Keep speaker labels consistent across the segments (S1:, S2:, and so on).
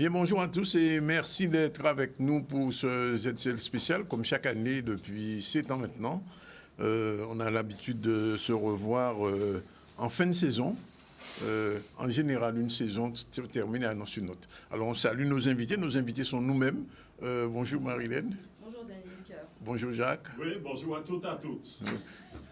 S1: Bien, bonjour à tous et merci d'être avec nous pour ce ZCL spécial, comme chaque année depuis 7 ans maintenant. On a l'habitude de se revoir en fin de saison. En général, une saison se termine et annonce une autre. Alors, on salue nos invités. Nos invités sont nous-mêmes. Bonjour Marilène.
S2: Bonjour Danick.
S1: Bonjour Jacques.
S3: Oui, bonjour à toutes et à tous.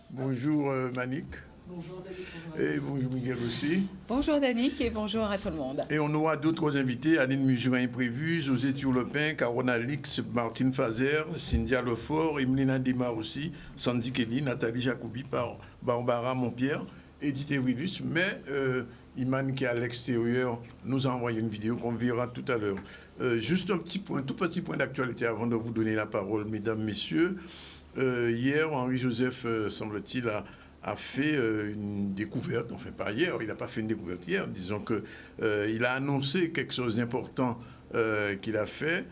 S1: Bonjour Manick.
S2: Bonjour Danick.
S1: Et bonjour Miguel aussi.
S4: Bonjour Danick et bonjour à tout le monde.
S1: Et on aura d'autres invités, Aline Mujuin imprévue, José Turlepin, Carona Lix, Martine Fazer, Cynthia Lefort, Emeline Demar aussi, Sandy Kelly, Nathalie Jacobi, Barbara Montpierre, Edith Evrilus, mais Iman qui est à l'extérieur nous a envoyé une vidéo qu'on verra tout à l'heure. Juste un tout petit point d'actualité avant de vous donner la parole, mesdames, messieurs. Hier, Henri-Joseph, semble-t-il, a fait une découverte, enfin pas hier, il n'a pas fait une découverte hier, disons qu'il a annoncé quelque chose d'important qu'il a fait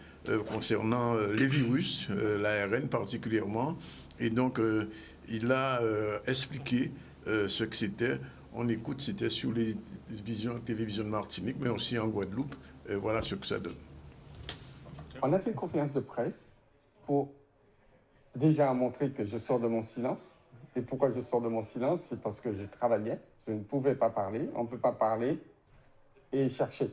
S1: concernant les virus, l'ARN particulièrement, et donc il a expliqué ce que c'était. On écoute, c'était sur les télévisions de Martinique, mais aussi en Guadeloupe, et voilà ce que ça donne.
S5: On a fait une conférence de presse pour déjà montrer que je sors de mon silence. Et pourquoi je sors de mon silence? C'est parce que je travaillais, je ne pouvais pas parler, on ne peut pas parler et chercher.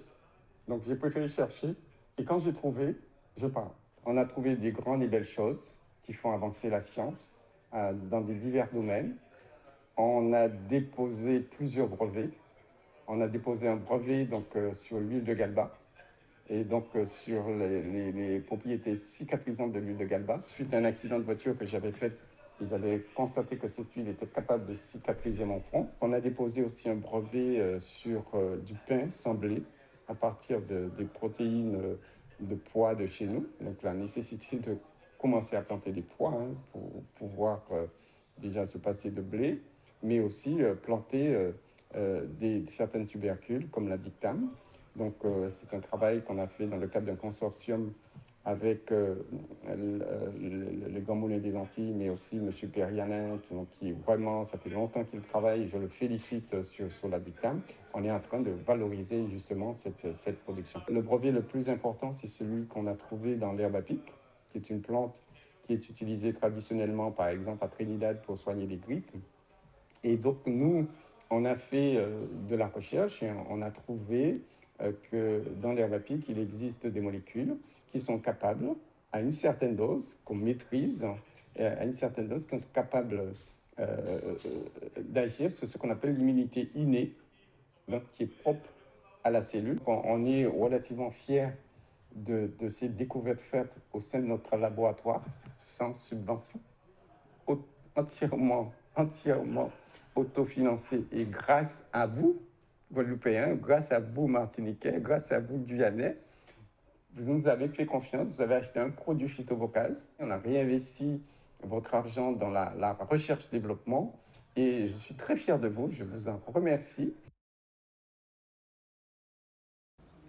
S5: Donc j'ai préféré chercher, et quand j'ai trouvé, je parle. On a trouvé des grandes et belles choses qui font avancer la science dans des divers domaines. On a déposé plusieurs brevets. On a déposé un brevet sur l'huile de Galba, et donc sur les propriétés cicatrisantes de l'huile de Galba, suite à un accident de voiture que j'avais fait. Ils avaient constaté que cette huile était capable de cicatriser mon front. On a déposé aussi un brevet sur du pain sans blé à partir des protéines de pois de chez nous. Donc la nécessité de commencer à planter des pois pour pouvoir déjà se passer de blé, mais aussi planter certaines tubercules comme la dictame. Donc c'est un travail qu'on a fait dans le cadre d'un consortium avec le Grand Moulin des Antilles, mais aussi M. Perianin, qui vraiment, ça fait longtemps qu'il travaille, je le félicite sur la dictame. On est en train de valoriser justement cette production. Le brevet le plus important, c'est celui qu'on a trouvé dans l'herbe à pic, qui est une plante qui est utilisée traditionnellement, par exemple, à Trinidad pour soigner les grippes. Et donc, nous, on a fait de la recherche et on a trouvé que dans l'herbe à pic, il existe des molécules qui sont capables, à une certaine dose, qu'on maîtrise, à une certaine dose, qui sont capables d'agir sur ce qu'on appelle l'immunité innée, donc qui est propre à la cellule. On est relativement fiers de ces découvertes faites au sein de notre laboratoire, sans subvention, entièrement autofinancé, et grâce à vous, Guadeloupéens, grâce à vous, Martiniquais, grâce à vous, Guyanais, vous nous avez fait confiance, vous avez acheté un produit Phytobocase. On a réinvesti votre argent dans la recherche-développement et je suis très fier de vous, je vous en remercie.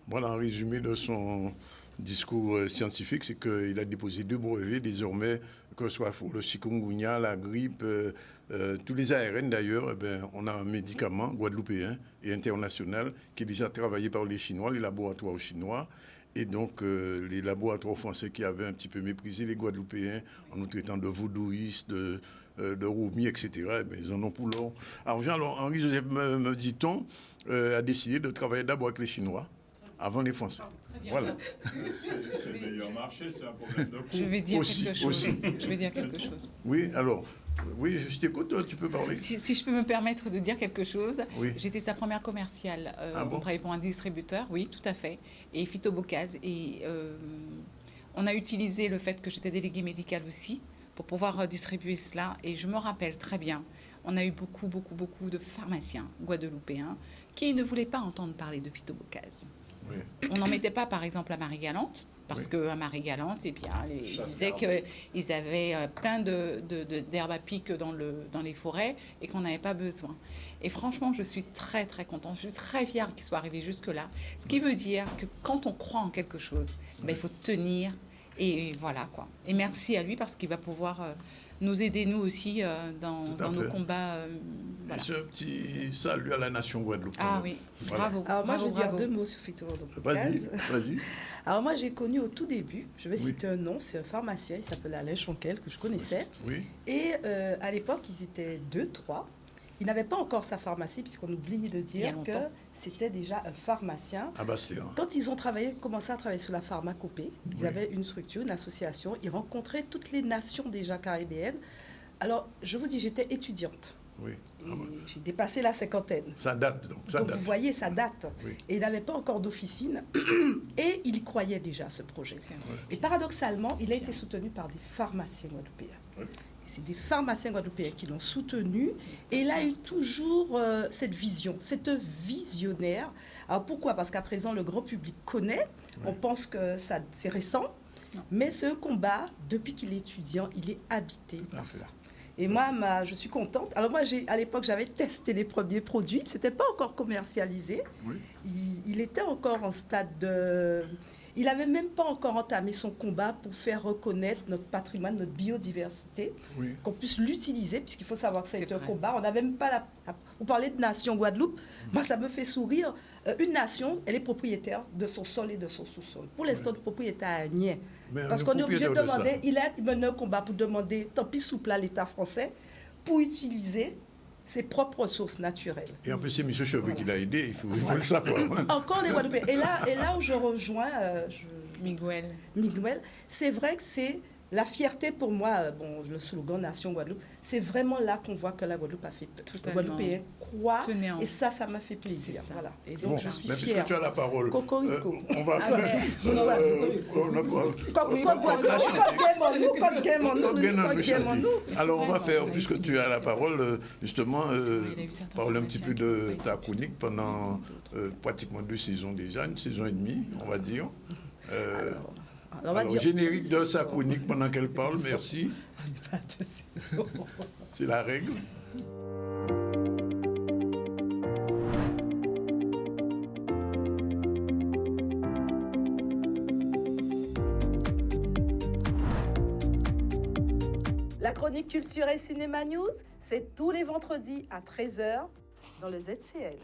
S1: Voilà un résumé de son discours scientifique, c'est qu'il a déposé 2 brevets désormais, que ce soit pour le chikungunya, la grippe, tous les ARN d'ailleurs. On a un médicament guadeloupéen et international qui est déjà travaillé par les Chinois, les laboratoires chinois. Et donc, les laboratoires français qui avaient un petit peu méprisé les Guadeloupéens en nous traitant de vaudouistes, de roumis, etc., ils en ont pour leur argent. Alors, Henri-Joseph, me dit-on, a décidé de travailler d'abord avec les Chinois avant les Français. Voilà.
S3: C'est le meilleur marché, c'est un problème de coût.
S4: Je vais dire
S1: Aussi,
S4: quelque chose.
S1: aussi.
S4: Je vais dire quelque chose.
S1: Oui, alors, oui, je t'écoute, tu peux parler.
S4: Si je peux me permettre de dire quelque chose,
S1: Oui.
S4: j'étais sa première commerciale.
S1: Ah bon?
S4: On travaillait pour un distributeur, oui, tout à fait, et Phytobocase. Et on a utilisé le fait que j'étais déléguée médicale aussi pour pouvoir distribuer cela. Et je me rappelle très bien, on a eu beaucoup de pharmaciens guadeloupéens qui ne voulaient pas entendre parler de Phytobocase.
S1: Oui.
S4: On n'en mettait pas, par exemple, à Marie-Galante, parce
S1: Oui.
S4: qu'à Marie-Galante, ils disaient qu'ils avaient plein d'herbes à pic dans les forêts et qu'on n'avait pas besoin. Et franchement, je suis très, très contente. Je suis très fière qu'il soit arrivé jusque-là. Ce qui veut dire que quand on croit en quelque chose, il faut tenir. Et voilà, quoi. Et merci à lui parce qu'il va pouvoir nous aider, nous aussi, dans
S1: Tout à
S4: nos
S1: fait.
S4: combats.
S1: Et
S4: Voilà.
S1: c'est un petit salut à la nation Guadeloupe.
S4: Ah oui,
S1: Voilà.
S4: bravo.
S2: Alors moi,
S4: bravo,
S2: je vais dire
S4: bravo.
S2: 2 mots sur Victor
S1: Vas-y,
S2: Bocaz.
S1: vas-y.
S2: Alors moi, j'ai connu au tout début, je vais
S1: Oui.
S2: citer un nom, c'est un pharmacien, il s'appelait Alain Chonquel, que je connaissais.
S1: Oui,
S2: Et à l'époque, ils étaient 2, 3. Il n'avait pas encore sa pharmacie, puisqu'on oublie de
S4: Il y a
S2: dire que
S4: longtemps.
S2: c'était déjà un pharmacien.
S1: à Bastia.
S2: Quand ils ont commencé à travailler sur la pharmacopée, ils
S1: Oui.
S2: avaient une structure, une association, ils rencontraient toutes les nations déjà caribéennes. Alors, je vous dis, j'étais étudiante.
S1: Oui.
S2: Et
S1: Ah bon.
S2: j'ai dépassé la cinquantaine.
S1: Ça date, donc. Ça
S2: Donc
S1: date.
S2: vous voyez, ça date.
S1: Oui.
S2: Et il n'avait pas encore d'officine. Et il y croyait déjà à ce projet.
S4: C'est vrai.
S2: Et paradoxalement, il a été soutenu par des pharmaciens guadeloupéens.
S1: Oui.
S2: Et c'est des pharmaciens guadeloupéens qui l'ont soutenu. Et il a eu toujours cette vision, cette visionnaire. Alors pourquoi? Parce qu'à présent, le grand public connaît. On pense que c'est récent.
S4: Non.
S2: Mais ce combat, depuis qu'il est étudiant, il est habité
S1: Tout à
S2: par
S1: fait.
S2: ça. Et moi, je suis contente. Alors moi, à l'époque, j'avais testé les premiers produits. Ce n'était pas encore commercialisé.
S1: Oui.
S2: Il était encore en stade de... Il n'avait même pas encore entamé son combat pour faire reconnaître notre patrimoine, notre biodiversité,
S1: Oui.
S2: qu'on puisse l'utiliser, puisqu'il faut savoir que c'est
S4: C'est
S2: un
S4: vrai.
S2: combat. On n'avait même pas Vous parlez de nation Guadeloupe, moi ça me fait sourire. Une nation, elle est propriétaire de son sol et de son sous-sol. Pour l'instant, le propriétaire n'est rien.
S1: Mais
S2: Parce
S1: on
S2: qu'on est obligé de
S1: propriétaire ça.
S2: demander, il a mené un combat pour demander, tant pis souple à l'État français, pour utiliser ses propres ressources naturelles.
S1: Et en plus, c'est M. Cheveux qui l'a aidé, il faut le savoir.
S2: Encore des Guadeloupéens. Et là où je rejoins
S4: Miguel.
S2: Miguel, c'est vrai que c'est la fierté pour moi, le slogan Nation Guadeloupe, c'est vraiment là qu'on voit que la Guadeloupe a fait peur. Les
S4: Totalement.
S2: Guadeloupéens croient,
S4: Tenez en-
S2: et ça m'a fait plaisir.
S4: C'est ça.
S2: Voilà. Et
S4: C'est
S2: donc,
S1: Bon,
S2: je suis
S1: mais
S2: fière.
S1: puisque tu as la parole,
S2: Cocorico.
S1: on va
S4: Ah
S1: faire...
S4: ouais.
S1: on a- Alors, on va faire, puisque tu as la parole, justement,
S4: Il a eu certains
S1: parler un petit peu de
S4: pharmaciens
S1: ta
S4: qui-
S1: chronique pendant pratiquement 2 saisons déjà, une saison et demie, on va dire.
S2: Alors, on va
S1: Alors,
S2: dire
S1: générique de sa chronique pendant qu'elle parle, merci,
S2: pas de saison.
S1: c'est la règle.
S2: La chronique culture et cinéma news, c'est tous les vendredis à 13h dans le ZCL.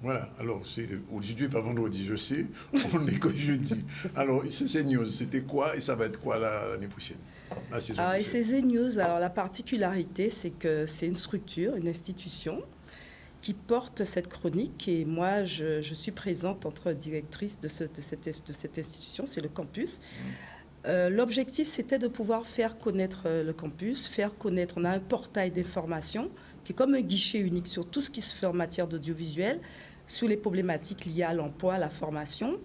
S1: Voilà, alors c'est aujourd'hui, pas vendredi, je sais, on est que jeudi. Alors, CC News, c'était quoi et ça va être quoi l'année prochaine, la saison
S2: Alors, et
S1: prochaine?
S2: CC News, alors la particularité, c'est que c'est une structure, une institution qui porte cette chronique. Et moi, je suis présente entre directrice de cette institution, c'est le campus. L'objectif, c'était de pouvoir faire connaître le campus, faire connaître, on a un portail d'information qui est comme un guichet unique sur tout ce qui se fait en matière d'audiovisuel, sur les problématiques liées à l'emploi, à la formation.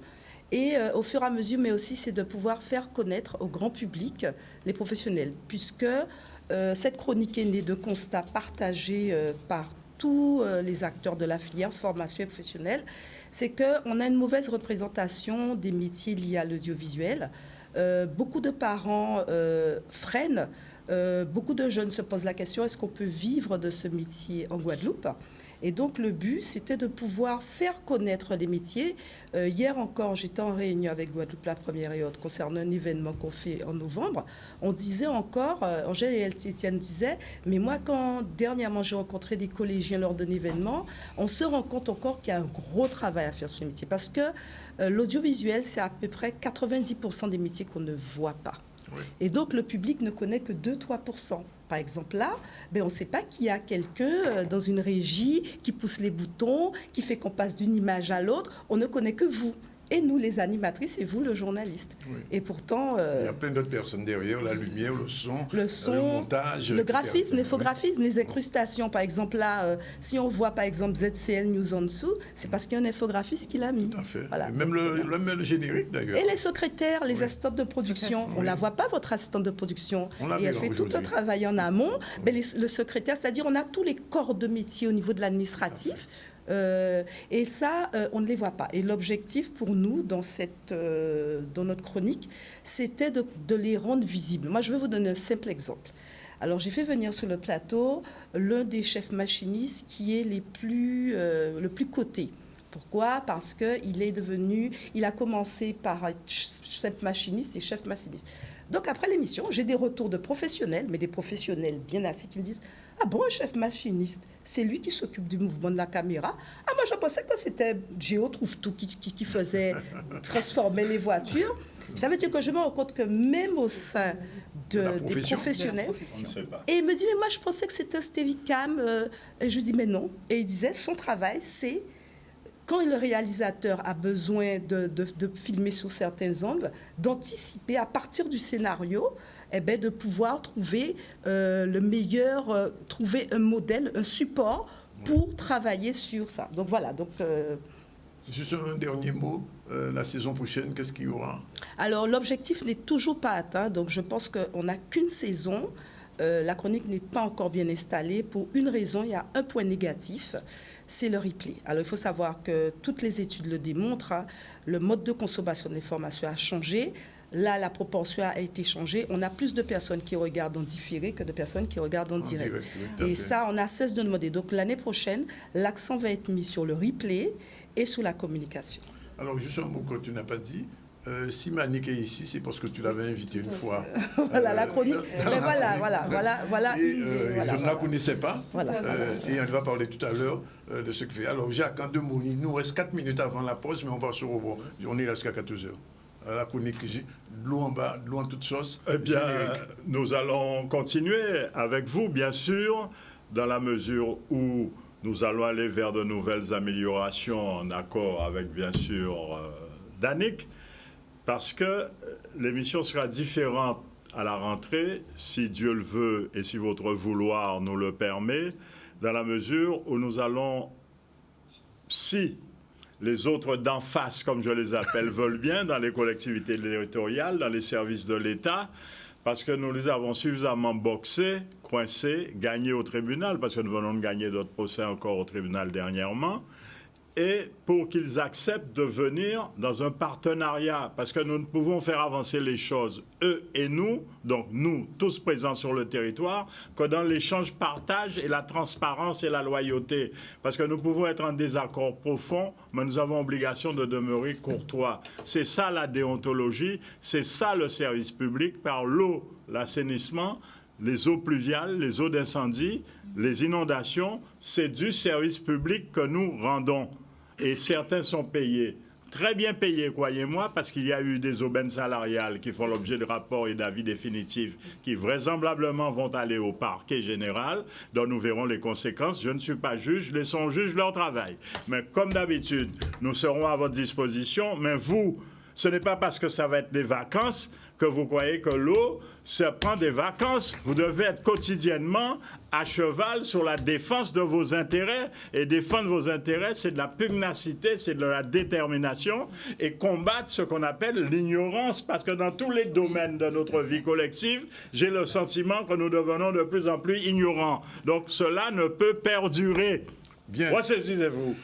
S2: Et au fur et à mesure, mais aussi, c'est de pouvoir faire connaître au grand public les professionnels, puisque cette chronique est née de constats partagés par tous les acteurs de la filière formation et professionnelle. C'est qu'on a une mauvaise représentation des métiers liés à l'audiovisuel. Beaucoup de parents freinent. Beaucoup de jeunes se posent la question, est-ce qu'on peut vivre de ce métier en Guadeloupe? Et donc le but, c'était de pouvoir faire connaître les métiers. Hier encore, j'étais en réunion avec Guadeloupe La Première et Autres concernant un événement qu'on fait en novembre. On disait encore, Angèle et Étienne disaient, mais moi quand dernièrement j'ai rencontré des collégiens lors d'un événement, on se rend compte encore qu'il y a un gros travail à faire sur les métiers. Parce que l'audiovisuel, c'est à peu près 90% des métiers qu'on ne voit pas.
S1: Oui.
S2: Et donc, le public ne connaît que 2-3%. Par exemple, là, on ne sait pas qu'il y a quelqu'un dans une régie qui pousse les boutons, qui fait qu'on passe d'une image à l'autre. On ne connaît que vous. Et nous, les animatrices, et vous, le journaliste.
S1: Oui.
S2: Et pourtant...
S1: Il y a plein d'autres personnes derrière, la lumière, le son,
S2: le
S1: montage,
S2: le
S1: etc.
S2: graphisme, l'infographisme, les incrustations. Par exemple, là, si on voit, par exemple, ZCL News en dessous, c'est parce qu'il y a un infographiste qui l'a mis.
S1: Tout à fait.
S2: Voilà.
S1: Et même le générique, d'ailleurs.
S2: Et les secrétaires, les
S1: Oui.
S2: assistantes de production, on ne
S1: Oui.
S2: la voit pas, votre assistante de production.
S1: On l'a
S2: Et
S1: vu,
S2: elle fait tout un
S1: aujourd'hui.
S2: travail en amont. Mais le secrétaire, c'est-à-dire on a tous les corps de métier au niveau de l'administratif. Et ça, on ne les voit pas. Et l'objectif pour nous, dans notre chronique, c'était de les rendre visibles. Moi, je vais vous donner un simple exemple. Alors, j'ai fait venir sur le plateau l'un des chefs machinistes qui est le plus coté Pourquoi? Parce il a commencé par être chef machiniste et chef machiniste. Donc après l'émission, j'ai des retours de professionnels, mais des professionnels bien assis qui me disent « Ah bon, un chef machiniste, c'est lui qui s'occupe du mouvement de la caméra. Ah moi je pensais que c'était Géo Trouve-Tout qui faisait transformer les voitures. » Ça veut dire que je me rends compte que même au sein des professionnels,
S3: On ne sait pas.
S2: et il me dit, mais moi je pensais que c'était un Steadicam. Et je lui dis, mais non. Et il disait, son travail, c'est quand le réalisateur a besoin de filmer sur certains angles, d'anticiper à partir du scénario, de pouvoir trouver le meilleur, trouver un modèle, un support pour travailler sur ça. Donc voilà. Donc,
S1: juste un dernier mot. La saison prochaine, qu'est-ce qu'il y aura?
S2: Alors, l'objectif n'est toujours pas atteint. Donc, je pense qu'on n'a qu'une saison. La chronique n'est pas encore bien installée. Pour une raison, il y a un point négatif, c'est le replay. Alors, il faut savoir que toutes les études le démontrent. Le mode de consommation de l'information a changé. Là, la proportion a été changée. On a plus de personnes qui regardent en différé que de personnes qui regardent en direct.
S1: Oui,
S2: Et ça, on a cesse de demander. Donc, l'année prochaine, l'accent va être mis sur le replay et sur la communication.
S1: Alors, juste un mot que tu n'as pas dit. Si Manick est ici, c'est parce que tu l'avais invité une fois.
S2: Voilà, la chronique. Mais voilà.
S1: Et, je ne la connaissais pas.
S2: Voilà.
S1: Et on va parler tout à l'heure de ce que fait. Alors, Jacques, en 2 mots, il nous reste 4 minutes avant la pause, mais on va se revoir. On est là jusqu'à 14h. La chronique, de l'eau en bas, de l'eau en toute sauce.
S3: Eh bien,
S1: Générique.
S3: nous allons continuer avec vous, bien sûr, dans la mesure où nous allons aller vers de nouvelles améliorations en accord avec, bien sûr, Danick, parce que l'émission sera différente à la rentrée, si Dieu le veut et si votre vouloir nous le permet, dans la mesure où nous allons, si les autres d'en face, comme je les appelle, veulent bien, dans les collectivités territoriales, dans les services de l'État, parce que nous les avons suffisamment boxés, coincés, gagnés au tribunal, parce que nous venons de gagner d'autres procès encore au tribunal dernièrement, et pour qu'ils acceptent de venir dans un partenariat, parce que nous ne pouvons faire avancer les choses, eux et nous, donc nous, tous présents sur le territoire, que dans l'échange-partage et la transparence et la loyauté. Parce que nous pouvons être en désaccord profond, mais nous avons obligation de demeurer courtois. C'est ça la déontologie, c'est ça le service public, par l'eau, l'assainissement, les eaux pluviales, les eaux d'incendie, les inondations, c'est du service public que nous rendons. Et certains sont payés, très bien payés, croyez-moi, parce qu'il y a eu des aubaines salariales qui font l'objet de rapports et d'avis définitifs qui vraisemblablement vont aller au parquet général, dont nous verrons les conséquences. Je ne suis pas juge, laissons juges leur travail. Mais comme d'habitude, nous serons à votre disposition, mais vous, ce n'est pas parce que ça va être des vacances que vous croyez que l'eau, ça prend des vacances. Vous devez être quotidiennement à cheval sur la défense de vos intérêts. Et défendre vos intérêts, c'est de la pugnacité, c'est de la détermination. Et combattre ce qu'on appelle l'ignorance. Parce que dans tous les domaines de notre vie collective, j'ai le sentiment que nous devenons de plus en plus ignorants. Donc cela ne peut perdurer.
S1: Bien.
S3: Ressaisissez-vous.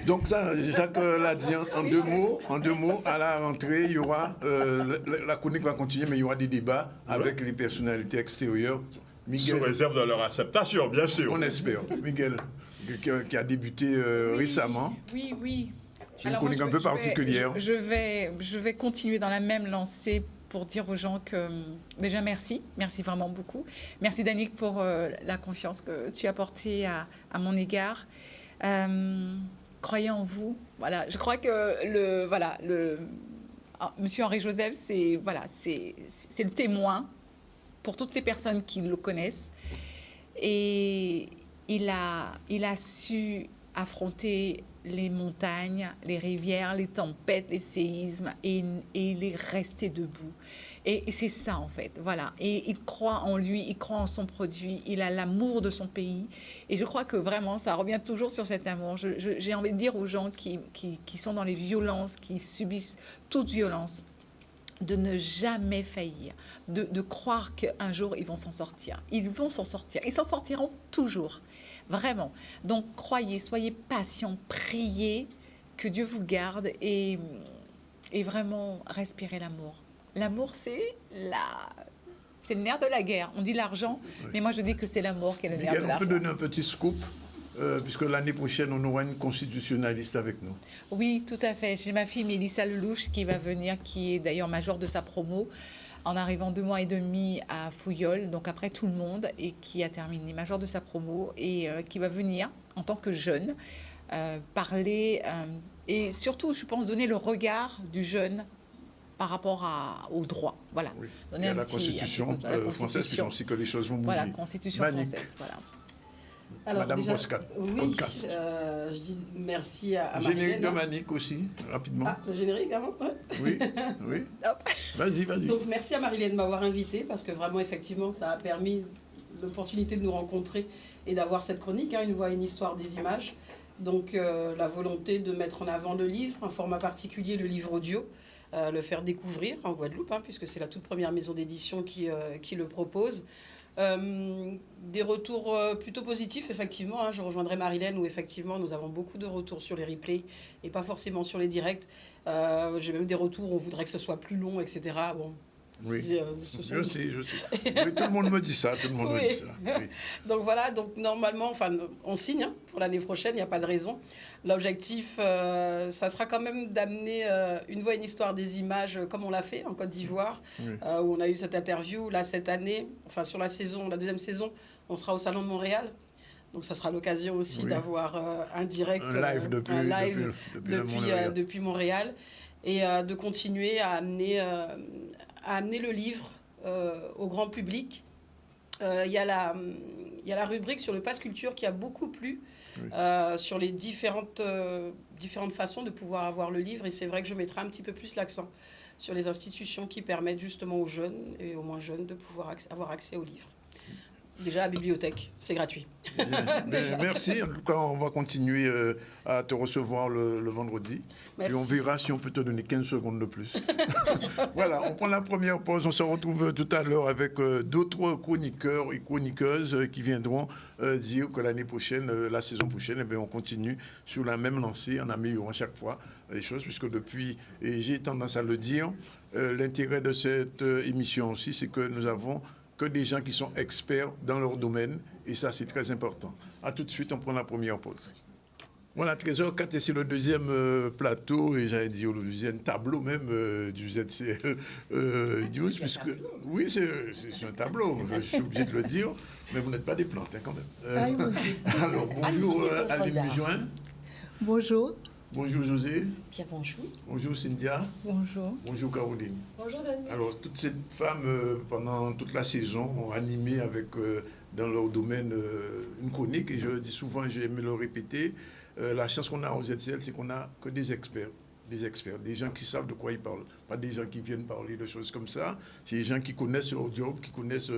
S1: Donc ça, Jacques l'a dit en 2 mots. En 2 mots, à la rentrée, il y aura, la chronique va continuer, mais il y aura des débats avec les personnalités extérieures. Miguel,
S3: Sous réserve de leur acceptation, bien sûr.
S1: on espère. Miguel, qui a débuté récemment.
S4: Oui.
S1: C'est une chronique un peu particulière.
S4: Je vais continuer dans la même lancée pour dire aux gens que, déjà, merci vraiment beaucoup. Merci, Danick, pour la confiance que tu as portée à mon égard. Croyez en vous. Voilà, je crois que Monsieur Henri Joseph, c'est le témoin pour toutes les personnes qui le connaissent. Et il a su affronter les montagnes, les rivières, les tempêtes, les séismes, et il est resté debout. Et c'est ça, en fait, voilà. Et il croit en lui, il croit en son produit, il a l'amour de son pays. Et je crois que vraiment, ça revient toujours sur cet amour. J'ai envie de dire aux gens qui sont dans les violences, qui subissent toute violence, de ne jamais faillir, de croire qu'un jour, ils vont s'en sortir. Ils vont s'en sortir. Ils s'en sortiront toujours. Vraiment. Donc, croyez, soyez patients, priez, que Dieu vous garde et vraiment respirez l'amour. L'amour, c'est le nerf de la guerre. On dit l'argent, mais moi je dis que c'est l'amour qui est le nerf de
S1: Miguel,
S4: la
S1: on peut
S4: guerre.
S1: donner un petit scoop puisque l'année prochaine, on aura une constitutionnaliste avec nous.
S4: Oui, tout à fait. J'ai ma fille Mélissa Lelouch qui va venir, qui est d'ailleurs majeure de sa promo, en arrivant 2 mois et demi à Fouillol, donc après tout le monde, et qui a terminé majeure de sa promo, et qui va venir en tant que jeune parler, et surtout, je pense, donner le regard du jeune par rapport au droit. Voilà.
S1: Oui.
S4: Donner
S1: Et à
S4: un
S1: la
S4: petit-
S1: Constitution
S4: un petit- la
S1: française,
S4: Constitution.
S1: puisqu'on sait que les choses vont bouger.
S4: Voilà, Constitution
S1: Magnifique.
S4: française. Voilà.
S6: Alors,
S1: Madame
S6: déjà,
S1: Boscat,
S6: oui,
S1: podcast.
S6: je dis merci à
S1: Générique
S6: Marilène.
S1: de Manique aussi, rapidement.
S6: Ah, le générique avant, ouais.
S1: Oui, oui. Vas-y.
S6: Donc merci à Marilène de m'avoir invité parce que vraiment effectivement ça a permis l'opportunité de nous rencontrer et d'avoir cette chronique, une voix, une histoire, des images. Donc la volonté de mettre en avant le livre, un format particulier, le livre audio, le faire découvrir en Guadeloupe, puisque c'est la toute première maison d'édition qui le propose. Des retours plutôt positifs, effectivement. Je rejoindrai Marilène où effectivement nous avons beaucoup de retours sur les replays et pas forcément sur les directs. J'ai même des retours, on voudrait que ce soit plus long, etc. Bon,
S1: Oui.
S6: ce sont-
S1: Je sais. Oui, tout le monde me dit ça,
S6: Oui.
S1: Oui.
S6: Donc voilà, donc normalement, on signe pour l'année prochaine, il n'y a pas de raison. L'objectif, ça sera quand même d'amener une voix, une histoire, des images, comme on l'a fait en Côte d'Ivoire,
S1: Oui.
S6: où on a eu cette interview. Là, cette année, sur la deuxième saison, on sera au Salon de Montréal. Donc ça sera l'occasion aussi
S1: Oui.
S6: d'avoir un direct,
S1: Un live
S6: depuis Montréal. Et de continuer à amener le livre au grand public. Il y a la rubrique sur le Pass Culture qui a beaucoup plu,
S1: Oui.
S6: sur les différentes façons de pouvoir avoir le livre. Et c'est vrai que je mettrai un petit peu plus l'accent sur les institutions qui permettent justement aux jeunes et aux moins jeunes de pouvoir avoir accès au livre. Déjà, la bibliothèque, c'est gratuit.
S1: Bien, merci. En tout cas, on va continuer à te recevoir le vendredi.
S6: Merci.
S1: Et on verra si on peut te donner 15 secondes de plus. Voilà, on prend la première pause. On se retrouve tout à l'heure avec d'autres chroniqueurs et chroniqueuses qui viendront dire que l'année prochaine, la saison prochaine, on continue sur la même lancée en améliorant chaque fois les choses. Puisque depuis, et j'ai tendance à le dire, l'intérêt de cette émission aussi, c'est que nous avons que des gens qui sont experts dans leur domaine, et ça, c'est très important. À tout de suite, on prend la première pause. Voilà, 13h04, et c'est le deuxième plateau, et j'allais dire le deuxième tableau même du ZCL News, puisque... Oui, c'est un tableau, je suis obligé de le dire, mais vous n'êtes pas des plantes, quand même. Alors, bonjour Aline Mijoin.
S7: Bonjour.
S1: Bonjour José.
S7: Pierre, bonjour.
S1: Bonjour Cynthia.
S7: Bonjour.
S1: Bonjour Caroline.
S6: Bonjour Daniel.
S1: Alors, toutes ces femmes, pendant toute la saison, ont animé avec, dans leur domaine, une chronique. Et je le dis souvent, j'ai aimé le répéter, la chance qu'on a aux ZCL, c'est qu'on n'a que des experts, des gens qui savent de quoi ils parlent. Pas des gens qui viennent parler de choses comme ça. C'est des gens qui connaissent leur job, qui connaissent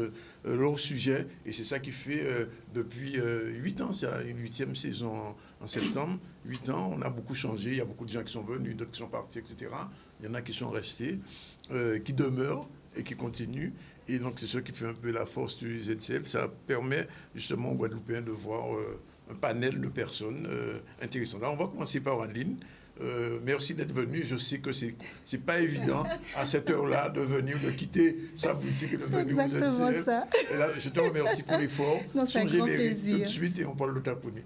S1: leur sujet. Et c'est ça qui fait, depuis 8 ans, c'est la 8e saison en septembre, 8 ans, on a beaucoup changé. Il y a beaucoup de gens qui sont venus, d'autres qui sont partis, etc. Il y en a qui sont restés, qui demeurent et qui continuent. Et donc, c'est ce qui fait un peu la force du ZCL. Ça permet justement aux Guadeloupéens de voir un panel de personnes intéressantes. Alors, on va commencer par Aline. Merci d'être venu. Je sais que c'est pas évident à cette heure-là de venir, de quitter sa boutique et de venir au
S7: Exactement
S1: ZCL.
S7: ça.
S1: Et là, je te remercie pour l'effort.
S7: Non, c'est un
S1: Son
S7: grand
S1: générique
S7: plaisir.
S1: tout de suite et on parle de ta chronique.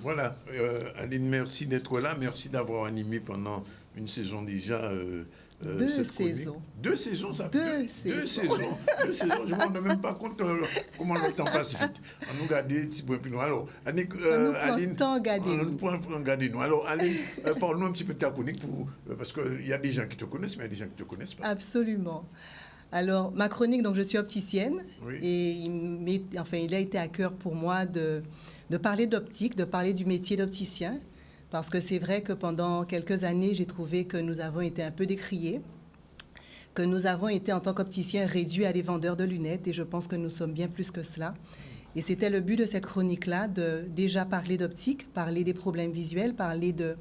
S1: Voilà, Aline, merci d'être là. Merci d'avoir animé pendant une saison déjà.
S7: Deux
S1: cette chronique.
S7: saisons.
S1: 2 saisons, ça
S7: Deux
S1: fait 2
S7: saisons.
S1: saisons. 2 saisons, je ne me rends même pas compte comment le temps passe vite. On nous garde des petits points plus loin. Alors, Aline,
S7: nous prend garder
S1: on
S7: nous.
S1: nous prend garder nous. Alors, Aline, parle-nous un petit peu de ta chronique, parce qu'il y a des gens qui te connaissent, mais il y a des gens qui ne te connaissent pas.
S7: Absolument. Alors, ma chronique, donc je suis opticienne,
S1: Oui.
S7: et il a été à cœur pour moi de parler d'optique, de parler du métier d'opticien, parce que c'est vrai que pendant quelques années, j'ai trouvé que nous avons été un peu décriés, que nous avons été en tant qu'opticiens réduits à des vendeurs de lunettes, et je pense que nous sommes bien plus que cela. Et c'était le but de cette chronique-là, de déjà parler d'optique, parler des problèmes visuels, parler de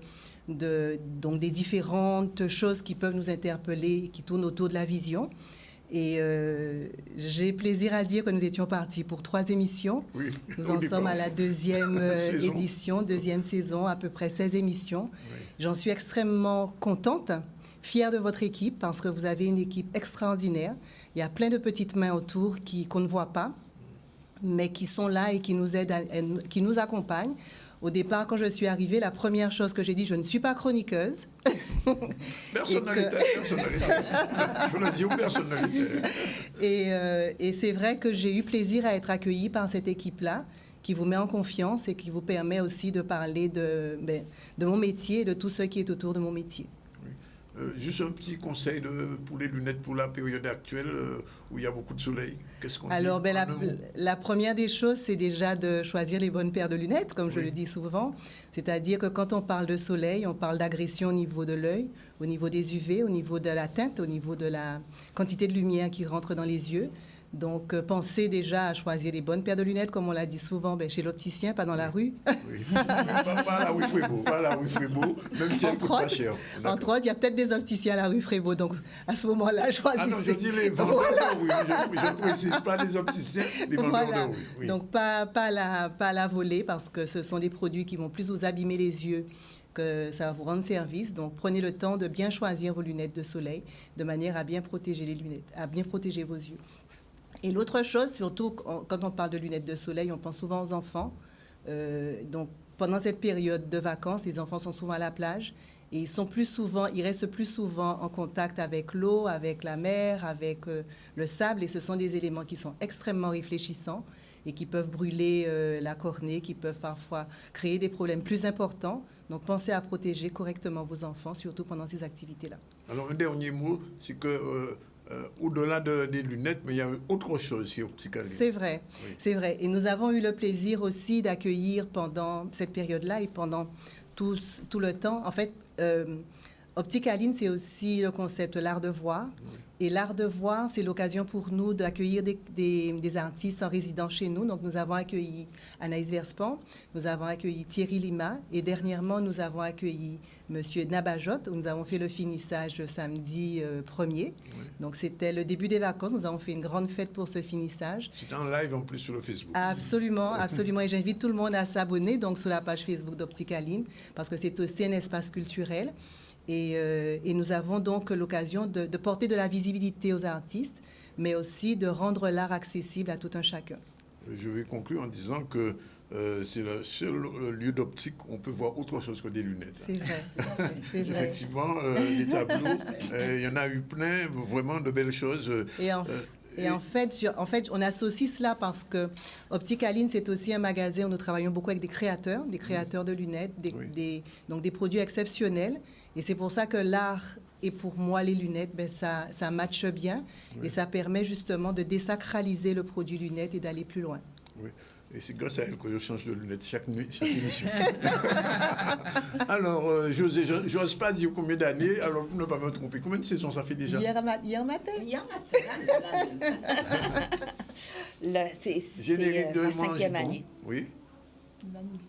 S7: donc des différentes choses qui peuvent nous interpeller, qui tournent autour de la vision. Et j'ai plaisir à dire que nous étions partis pour 3 émissions.
S1: Oui,
S7: Nous
S1: au
S7: en
S1: départ.
S7: sommes à la 2e
S1: Saison.
S7: édition, 2e saison, à peu près 16 émissions.
S1: Oui.
S7: J'en suis extrêmement contente, fière de votre équipe, parce que vous avez une équipe extraordinaire. Il y a plein de petites mains autour qu'on ne voit pas, mais qui sont là et qui nous aident, qui nous accompagnent. Au départ, quand je suis arrivée, la première chose que j'ai dit, je ne suis pas chroniqueuse.
S1: Personnalité. Je le dis aux personnalités.
S7: Et c'est vrai que j'ai eu plaisir à être accueillie par cette équipe-là, qui vous met en confiance et qui vous permet aussi de parler de mon métier et de tout ce qui est autour de mon métier.
S1: Juste un petit conseil pour les lunettes pour la période actuelle où il y a beaucoup de soleil. Qu'est-ce qu'on dit?
S7: Alors,
S1: En un mot.
S7: la première des choses, c'est déjà de choisir les bonnes paires de lunettes, comme je
S1: Oui.
S7: le dis souvent. C'est-à-dire que quand on parle de soleil, on parle d'agression au niveau de l'œil, au niveau des UV, au niveau de la teinte, au niveau de la quantité de lumière qui rentre dans les yeux. Donc, pensez déjà à choisir les bonnes paires de lunettes, comme on l'a dit souvent, chez l'opticien, pas dans la rue.
S1: Oui. Pas la rue Frébeau, pas la rue Frébeau, même si elle coûte pas cher.
S7: Entre autres, il y a peut-être des opticiens à la rue Frébeau, donc à ce moment-là, choisissez.
S1: Ah non, je dis les vendeurs
S7: Voilà.
S1: de rue, je précise pas les opticiens, les vendeurs
S7: Voilà.
S1: de rue. Oui.
S7: Donc, pas la voler, parce que ce sont des produits qui vont plus vous abîmer les yeux que ça va vous rendre service. Donc, prenez le temps de bien choisir vos lunettes de soleil, de manière à bien protéger les lunettes, à bien protéger vos yeux. Et l'autre chose, surtout quand on parle de lunettes de soleil, on pense souvent aux enfants. Donc, pendant cette période de vacances, les enfants sont souvent à la plage et ils restent plus souvent en contact avec l'eau, avec la mer, avec le sable. Et ce sont des éléments qui sont extrêmement réfléchissants et qui peuvent brûler la cornée, qui peuvent parfois créer des problèmes plus importants. Donc, pensez à protéger correctement vos enfants, surtout pendant ces activités-là.
S1: Alors, un dernier mot, c'est que au-delà des lunettes, mais il y a autre chose chez Opticaline.
S7: C'est vrai,
S1: Oui.
S7: c'est vrai. Et nous avons eu le plaisir aussi d'accueillir pendant cette période-là et pendant tout le temps. En fait, Opticaline, c'est aussi le concept l'art de voir.
S1: Oui.
S7: Et l'art de voir, c'est l'occasion pour nous d'accueillir des artistes en résidence chez nous. Donc, nous avons accueilli Anaïs Verspan, nous avons accueilli Thierry Lima et dernièrement, nous avons accueilli Monsieur Nabajot, où nous avons fait le finissage le samedi 1er.
S1: Oui.
S7: Donc, c'était le début des vacances. Nous avons fait une grande fête pour ce finissage.
S1: C'était en live en plus sur le Facebook.
S7: Absolument, absolument. Et j'invite tout le monde à s'abonner donc sur la page Facebook d'Opticaline parce que c'est aussi un espace culturel. Et nous avons donc l'occasion de porter de la visibilité aux artistes, mais aussi de rendre l'art accessible à tout un chacun.
S1: Je vais conclure en disant que c'est le seul lieu d'optique où on peut voir autre chose que des lunettes.
S7: C'est vrai, c'est vrai.
S1: Effectivement, les tableaux, il y en a eu plein, vraiment de belles choses.
S7: Et en fait, on associe cela parce que Opticaline, c'est aussi un magasin où nous travaillons beaucoup avec des créateurs de lunettes, donc des produits exceptionnels. Et c'est pour ça que l'art et pour moi, les lunettes, ça matche bien.
S1: Oui.
S7: Et ça permet justement de désacraliser le produit lunettes et d'aller plus loin.
S1: Oui. Et c'est grâce à elle que je change de lunettes chaque nuit, chaque émission. Alors, José, je n'ose pas dire combien d'années, alors pour ne pas me tromper. Combien de saisons ça fait déjà?
S7: Hier matin.
S8: Hier matin. C'est
S1: Générique de
S8: ma
S1: Mange
S8: 5e
S1: Bon.
S8: année.
S1: Oui.
S7: Magnifique.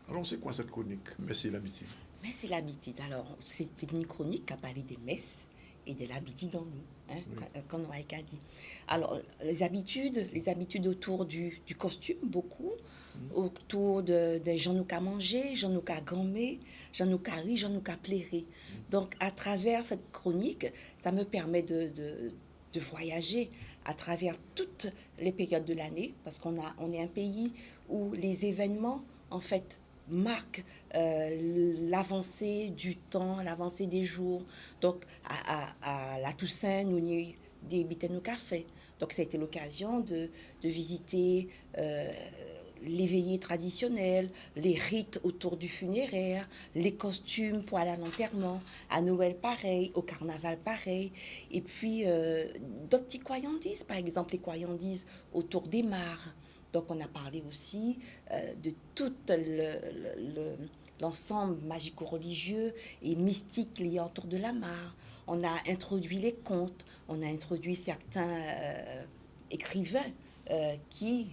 S1: Alors, c'est quoi cette chronique? Mais c'est l'habitude.
S8: Mais c'est l'habitude. Alors, c'est une chronique qui a parlé des messes et de l'habitude en nous, hein,
S1: Oui.
S8: qu'on aurait qu'à dire. Alors, les habitudes autour du costume, beaucoup, autour de j'en nous qu'à manger, j'en nous qu'à gommer, j'en nous qu'à rire, j'en nous qu'à plairer. Donc, à travers cette chronique, ça me permet de voyager à travers toutes les périodes de l'année, parce on est un pays où les événements, en fait, marque l'avancée du temps, l'avancée des jours. Donc, à la Toussaint, nous avons des nos cafés. Donc, ça a été l'occasion de visiter les veillées traditionnelles, les rites autour du funéraire, les costumes pour aller à l'enterrement, à Noël pareil, au carnaval pareil, et puis d'autres petites croyandises, par exemple les croyandises autour des mares. Donc on a parlé aussi de tout l'ensemble magico-religieux et mystique lié autour de la mare. On a introduit les contes, on a introduit certains écrivains qui,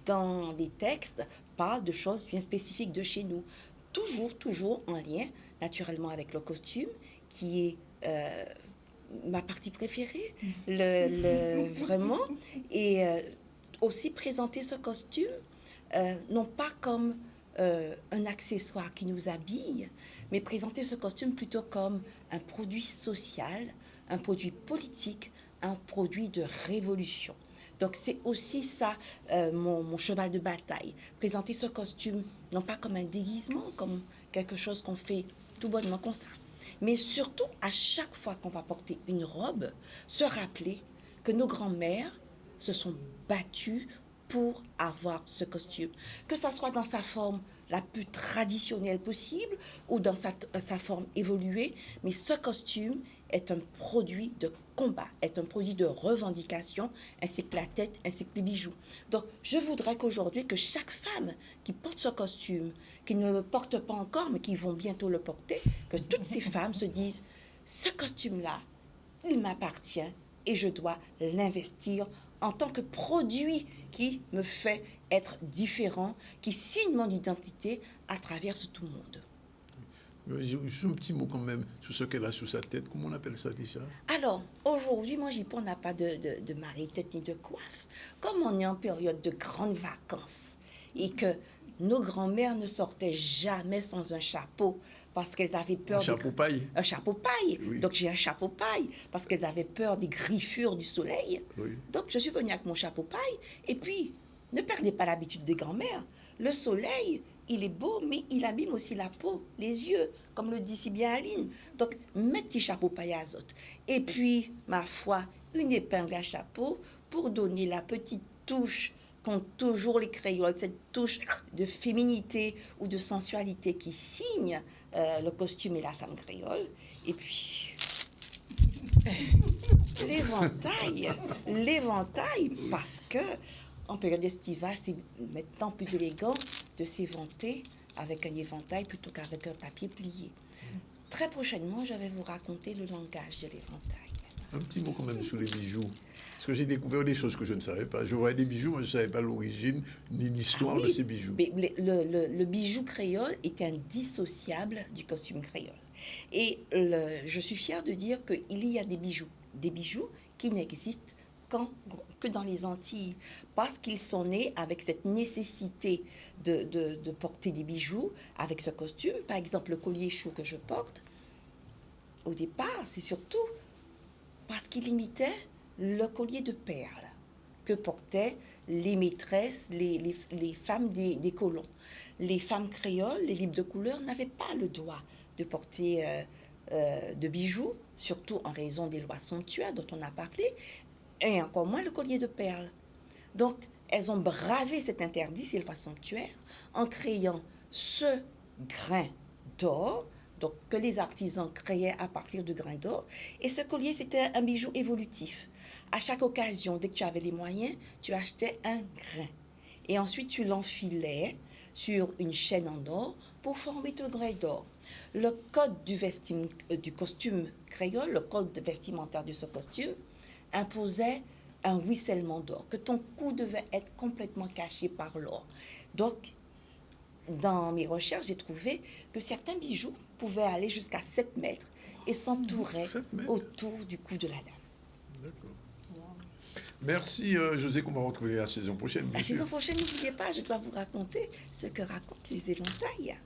S8: dans des textes, parlent de choses bien spécifiques de chez nous. Toujours en lien, naturellement, avec le costume, qui est ma partie préférée, vraiment. Et aussi présenter ce costume, non pas comme un accessoire qui nous habille, mais présenter ce costume plutôt comme un produit social, un produit politique, un produit de révolution. Donc c'est aussi ça mon cheval de bataille. Présenter ce costume, non pas comme un déguisement, comme quelque chose qu'on fait tout bonnement comme ça, mais surtout à chaque fois qu'on va porter une robe, se rappeler que nos grands-mères se sont battues pour avoir ce costume. Que ça soit dans sa forme la plus traditionnelle possible ou dans sa forme évoluée, mais ce costume est un produit de combat, est un produit de revendication, ainsi que la tête, ainsi que les bijoux. Donc, je voudrais qu'aujourd'hui, que chaque femme qui porte ce costume, qui ne le porte pas encore, mais qui vont bientôt le porter, que toutes ces femmes se disent, ce costume-là, il m'appartient et je dois l'investir en tant que produit qui me fait être différent, qui signe mon identité à travers tout le monde.
S1: Juste un petit mot quand même sur ce qu'elle a sous sa tête. Comment on appelle ça déjà?
S8: Alors, aujourd'hui, moi, j'y on n'a pas de mari-tête ni de coiffe. Comme on est en période de grandes vacances et que nos grands-mères ne sortaient jamais sans un chapeau parce qu'elles avaient peur...
S1: Un chapeau paille.
S8: Un chapeau paille.
S1: Oui.
S8: Donc, j'ai un chapeau paille parce qu'elles avaient peur des griffures du soleil.
S1: Oui.
S8: Donc, je suis venue avec mon chapeau paille. Et puis, ne perdez pas l'habitude des grands-mères. Le soleil, il est beau, mais il abîme aussi la peau, les yeux, comme le dit si bien Aline. Donc, mettez petit chapeau paille azote. Et puis, ma foi, une épingle à chapeau pour donner la petite touche qu'ont toujours les créoles, cette touche de féminité ou de sensualité qui signe le costume et la femme créole. Et puis, l'éventail, parce que en période estivale, c'est maintenant plus élégant de s'éventer avec un éventail plutôt qu'avec un papier plié. Très prochainement, je vais vous raconter le langage de l'éventail.
S1: Un petit mot quand même sur les bijoux. Parce que j'ai découvert des choses que je ne savais pas. Je voyais des bijoux, mais je ne savais pas l'origine ni l'histoire de ces bijoux.
S8: Mais le bijou créole est indissociable du costume créole. Et je suis fière de dire qu'il y a des bijoux qui n'existent que dans les Antilles, parce qu'ils sont nés avec cette nécessité de porter des bijoux avec ce costume. Par exemple, le collier chou que je porte, au départ, c'est surtout parce qu'il imitait le collier de perles que portaient les maîtresses, les femmes des colons. Les femmes créoles, les libres de couleur, n'avaient pas le droit de porter de bijoux, surtout en raison des lois somptuaires dont on a parlé, et encore moins le collier de perles. Donc, elles ont bravé cet interdit, ces lois somptuaires, en créant ce grain d'or, donc que les artisans créaient à partir de grains d'or. Et ce collier, c'était un bijou évolutif. À chaque occasion, dès que tu avais les moyens, tu achetais un grain. Et ensuite, tu l'enfilais sur une chaîne en or pour former ton grain d'or. Le code du costume créole, le code vestimentaire de ce costume, imposait un ruissellement d'or, que ton cou devait être complètement caché par l'or. Donc, dans mes recherches, j'ai trouvé que certains bijoux pouvaient aller jusqu'à 7 mètres et s'entouraient autour du cou de la dame.
S1: D'accord. Merci, José, qu'on va retrouver la saison prochaine.
S8: La saison prochaine, n'oubliez pas, je dois vous raconter ce que racontent les éventails.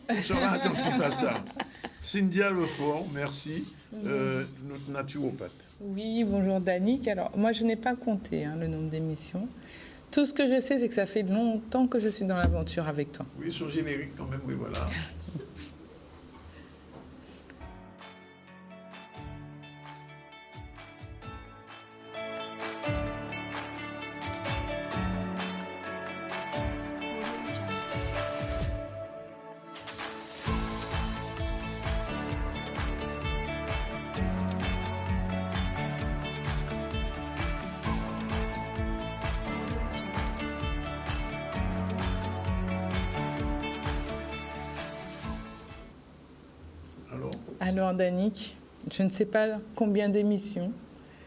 S1: On sera attentif à ça. Cynthia Lefort, merci, notre naturopathe.
S9: Oui, bonjour Danick. Alors, moi, je n'ai pas compté le nombre d'émissions. Tout ce que je sais, c'est que ça fait longtemps que je suis dans l'aventure avec toi.
S1: Oui, sur générique quand même, oui, voilà.
S9: Alors, Danick, je ne sais pas combien d'émissions,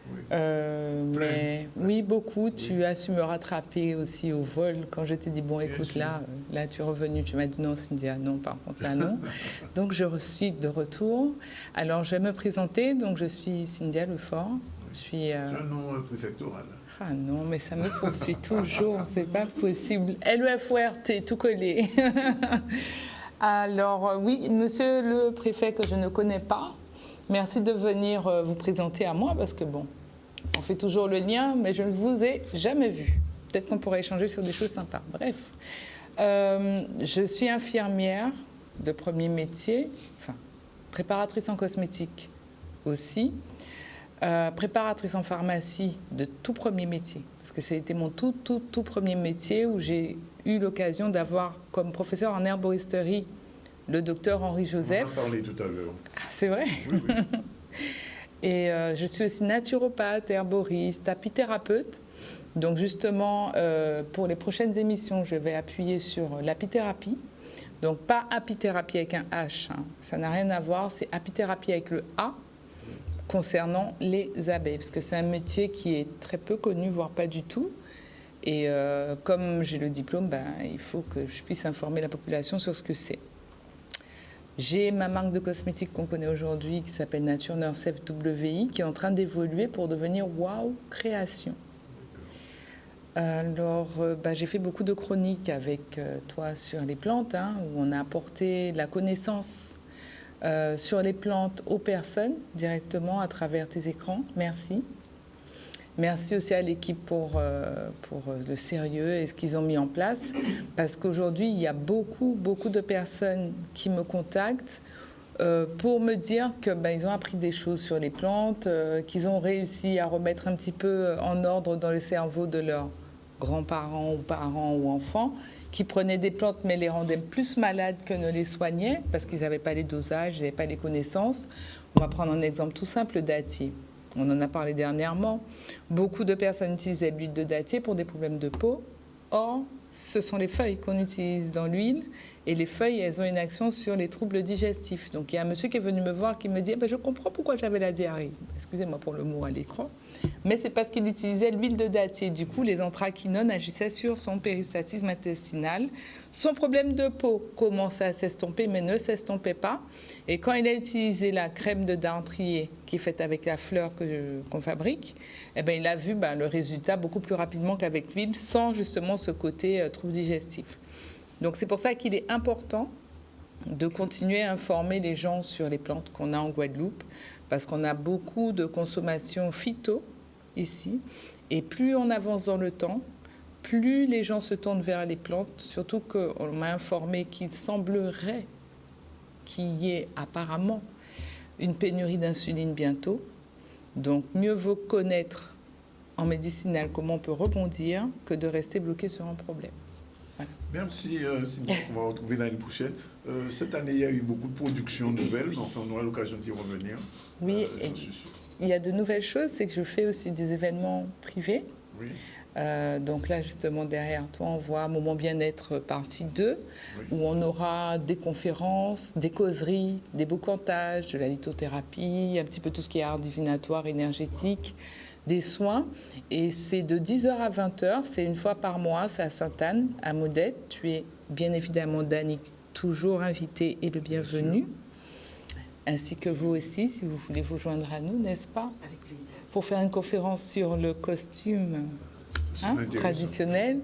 S1: Oui.
S9: mais oui, beaucoup. Tu as su me rattraper aussi au vol quand je t'ai dit, bon, écoute, là, tu es revenu. Tu m'as dit non, Cynthia, non, par contre, là, non. Donc, je suis de retour. Alors, je vais me présenter. Donc, je suis Cynthia Lefort. Je suis...
S1: C'est un nom préfectoral.
S9: Ah non, mais ça me poursuit toujours, c'est pas possible. LEFORT, tout collé. Alors, oui, monsieur le préfet que je ne connais pas, merci de venir vous présenter à moi parce que, bon, on fait toujours le lien, mais je ne vous ai jamais vu. Peut-être qu'on pourrait échanger sur des choses sympas. Bref, je suis infirmière de premier métier, enfin, préparatrice en cosmétique aussi. Préparatrice en pharmacie de tout premier métier, parce que ça a été mon tout premier métier où j'ai eu l'occasion d'avoir comme professeur en herboristerie le docteur Henri Joseph.
S1: On en a parlé tout à l'heure.
S9: Ah, c'est vrai?
S1: Oui, oui.
S9: Et je suis aussi naturopathe, herboriste, apithérapeute. Donc justement, pour les prochaines émissions, je vais appuyer sur l'apithérapie. Donc pas apithérapie avec un H, hein. Ça n'a rien à voir, c'est apithérapie avec le A, concernant les abeilles, parce que c'est un métier qui est très peu connu, voire pas du tout. Et comme j'ai le diplôme, il faut que je puisse informer la population sur ce que c'est. J'ai ma marque de cosmétiques qu'on connaît aujourd'hui, qui s'appelle Nature Nurse FWI, qui est en train d'évoluer pour devenir Wow Création. Alors, j'ai fait beaucoup de chroniques avec toi sur les plantes, hein, où on a apporté la connaissance sur les plantes aux personnes directement à travers tes écrans. Merci. Merci aussi à l'équipe pour le sérieux et ce qu'ils ont mis en place. Parce qu'aujourd'hui, il y a beaucoup de personnes qui me contactent pour me dire qu'ils ont appris des choses sur les plantes, qu'ils ont réussi à remettre un petit peu en ordre dans le cerveau de leurs grands-parents ou parents ou enfants, qui prenaient des plantes mais les rendaient plus malades que ne les soignaient parce qu'ils n'avaient pas les dosages, ils n'avaient pas les connaissances. On va prendre un exemple tout simple, le dattier. On en a parlé dernièrement. Beaucoup de personnes utilisaient l'huile de dattier pour des problèmes de peau. Or, ce sont les feuilles qu'on utilise dans l'huile et les feuilles, elles ont une action sur les troubles digestifs. Donc, il y a un monsieur qui est venu me voir qui me dit je comprends pourquoi j'avais la diarrhée. Excusez-moi pour le mot à l'écran. Mais c'est parce qu'il utilisait l'huile de dattier. Du coup, les anthraquinones agissaient sur son péristatisme intestinal. Son problème de peau commençait à s'estomper, mais ne s'estompait pas. Et quand il a utilisé la crème de dentrier, qui est faite avec la fleur qu'on fabrique, il a vu le résultat beaucoup plus rapidement qu'avec l'huile, sans justement ce côté trouble digestif. Donc c'est pour ça qu'il est important de continuer à informer les gens sur les plantes qu'on a en Guadeloupe, parce qu'on a beaucoup de consommation phyto ici, et plus on avance dans le temps, plus les gens se tournent vers les plantes, surtout qu'on m'a informé qu'il semblerait qu'il y ait apparemment une pénurie d'insuline bientôt. Donc mieux vaut connaître en médicinal comment on peut rebondir que de rester bloqué sur un problème. Voilà.
S1: Merci, Cynthia. On va retrouver l'année prochaine. Cette année, il y a eu beaucoup de productions nouvelles, mais enfin, on aura l'occasion d'y revenir.
S9: Oui, et il y a de nouvelles choses, c'est que je fais aussi des événements privés.
S1: Oui.
S9: Donc là, justement, derrière toi, on voit Moment Bien-être partie 2, oui, où on aura des conférences, des causeries, des beaux cantages, de la lithothérapie, un petit peu tout ce qui est art divinatoire, énergétique, des soins. Et c'est de 10h à 20h, c'est une fois par mois, c'est à Sainte-Anne, à Modette. Tu es bien évidemment, Danick, toujours invité et le bienvenu. Ainsi que vous aussi, si vous voulez vous joindre à nous, n'est-ce pas?
S8: Avec plaisir.
S9: Pour faire une conférence sur le costume traditionnel.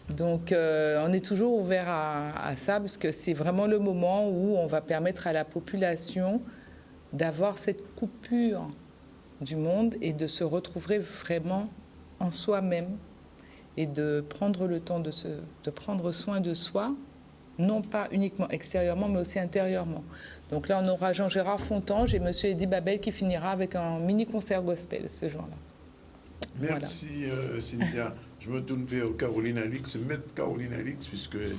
S9: Donc, on est toujours ouvert à ça, parce que c'est vraiment le moment où on va permettre à la population d'avoir cette coupure du monde et de se retrouver vraiment en soi-même et de prendre le temps de prendre soin de soi, non pas uniquement extérieurement, mais aussi intérieurement. Donc là, on aura Jean-Gérard Fontange et M. Eddy Babel qui finira avec un mini-concert gospel ce jour-là.
S1: Merci, voilà. Cynthia. Je me tourne vers Caroline Alix, maître Caroline Alix, puisqu'elle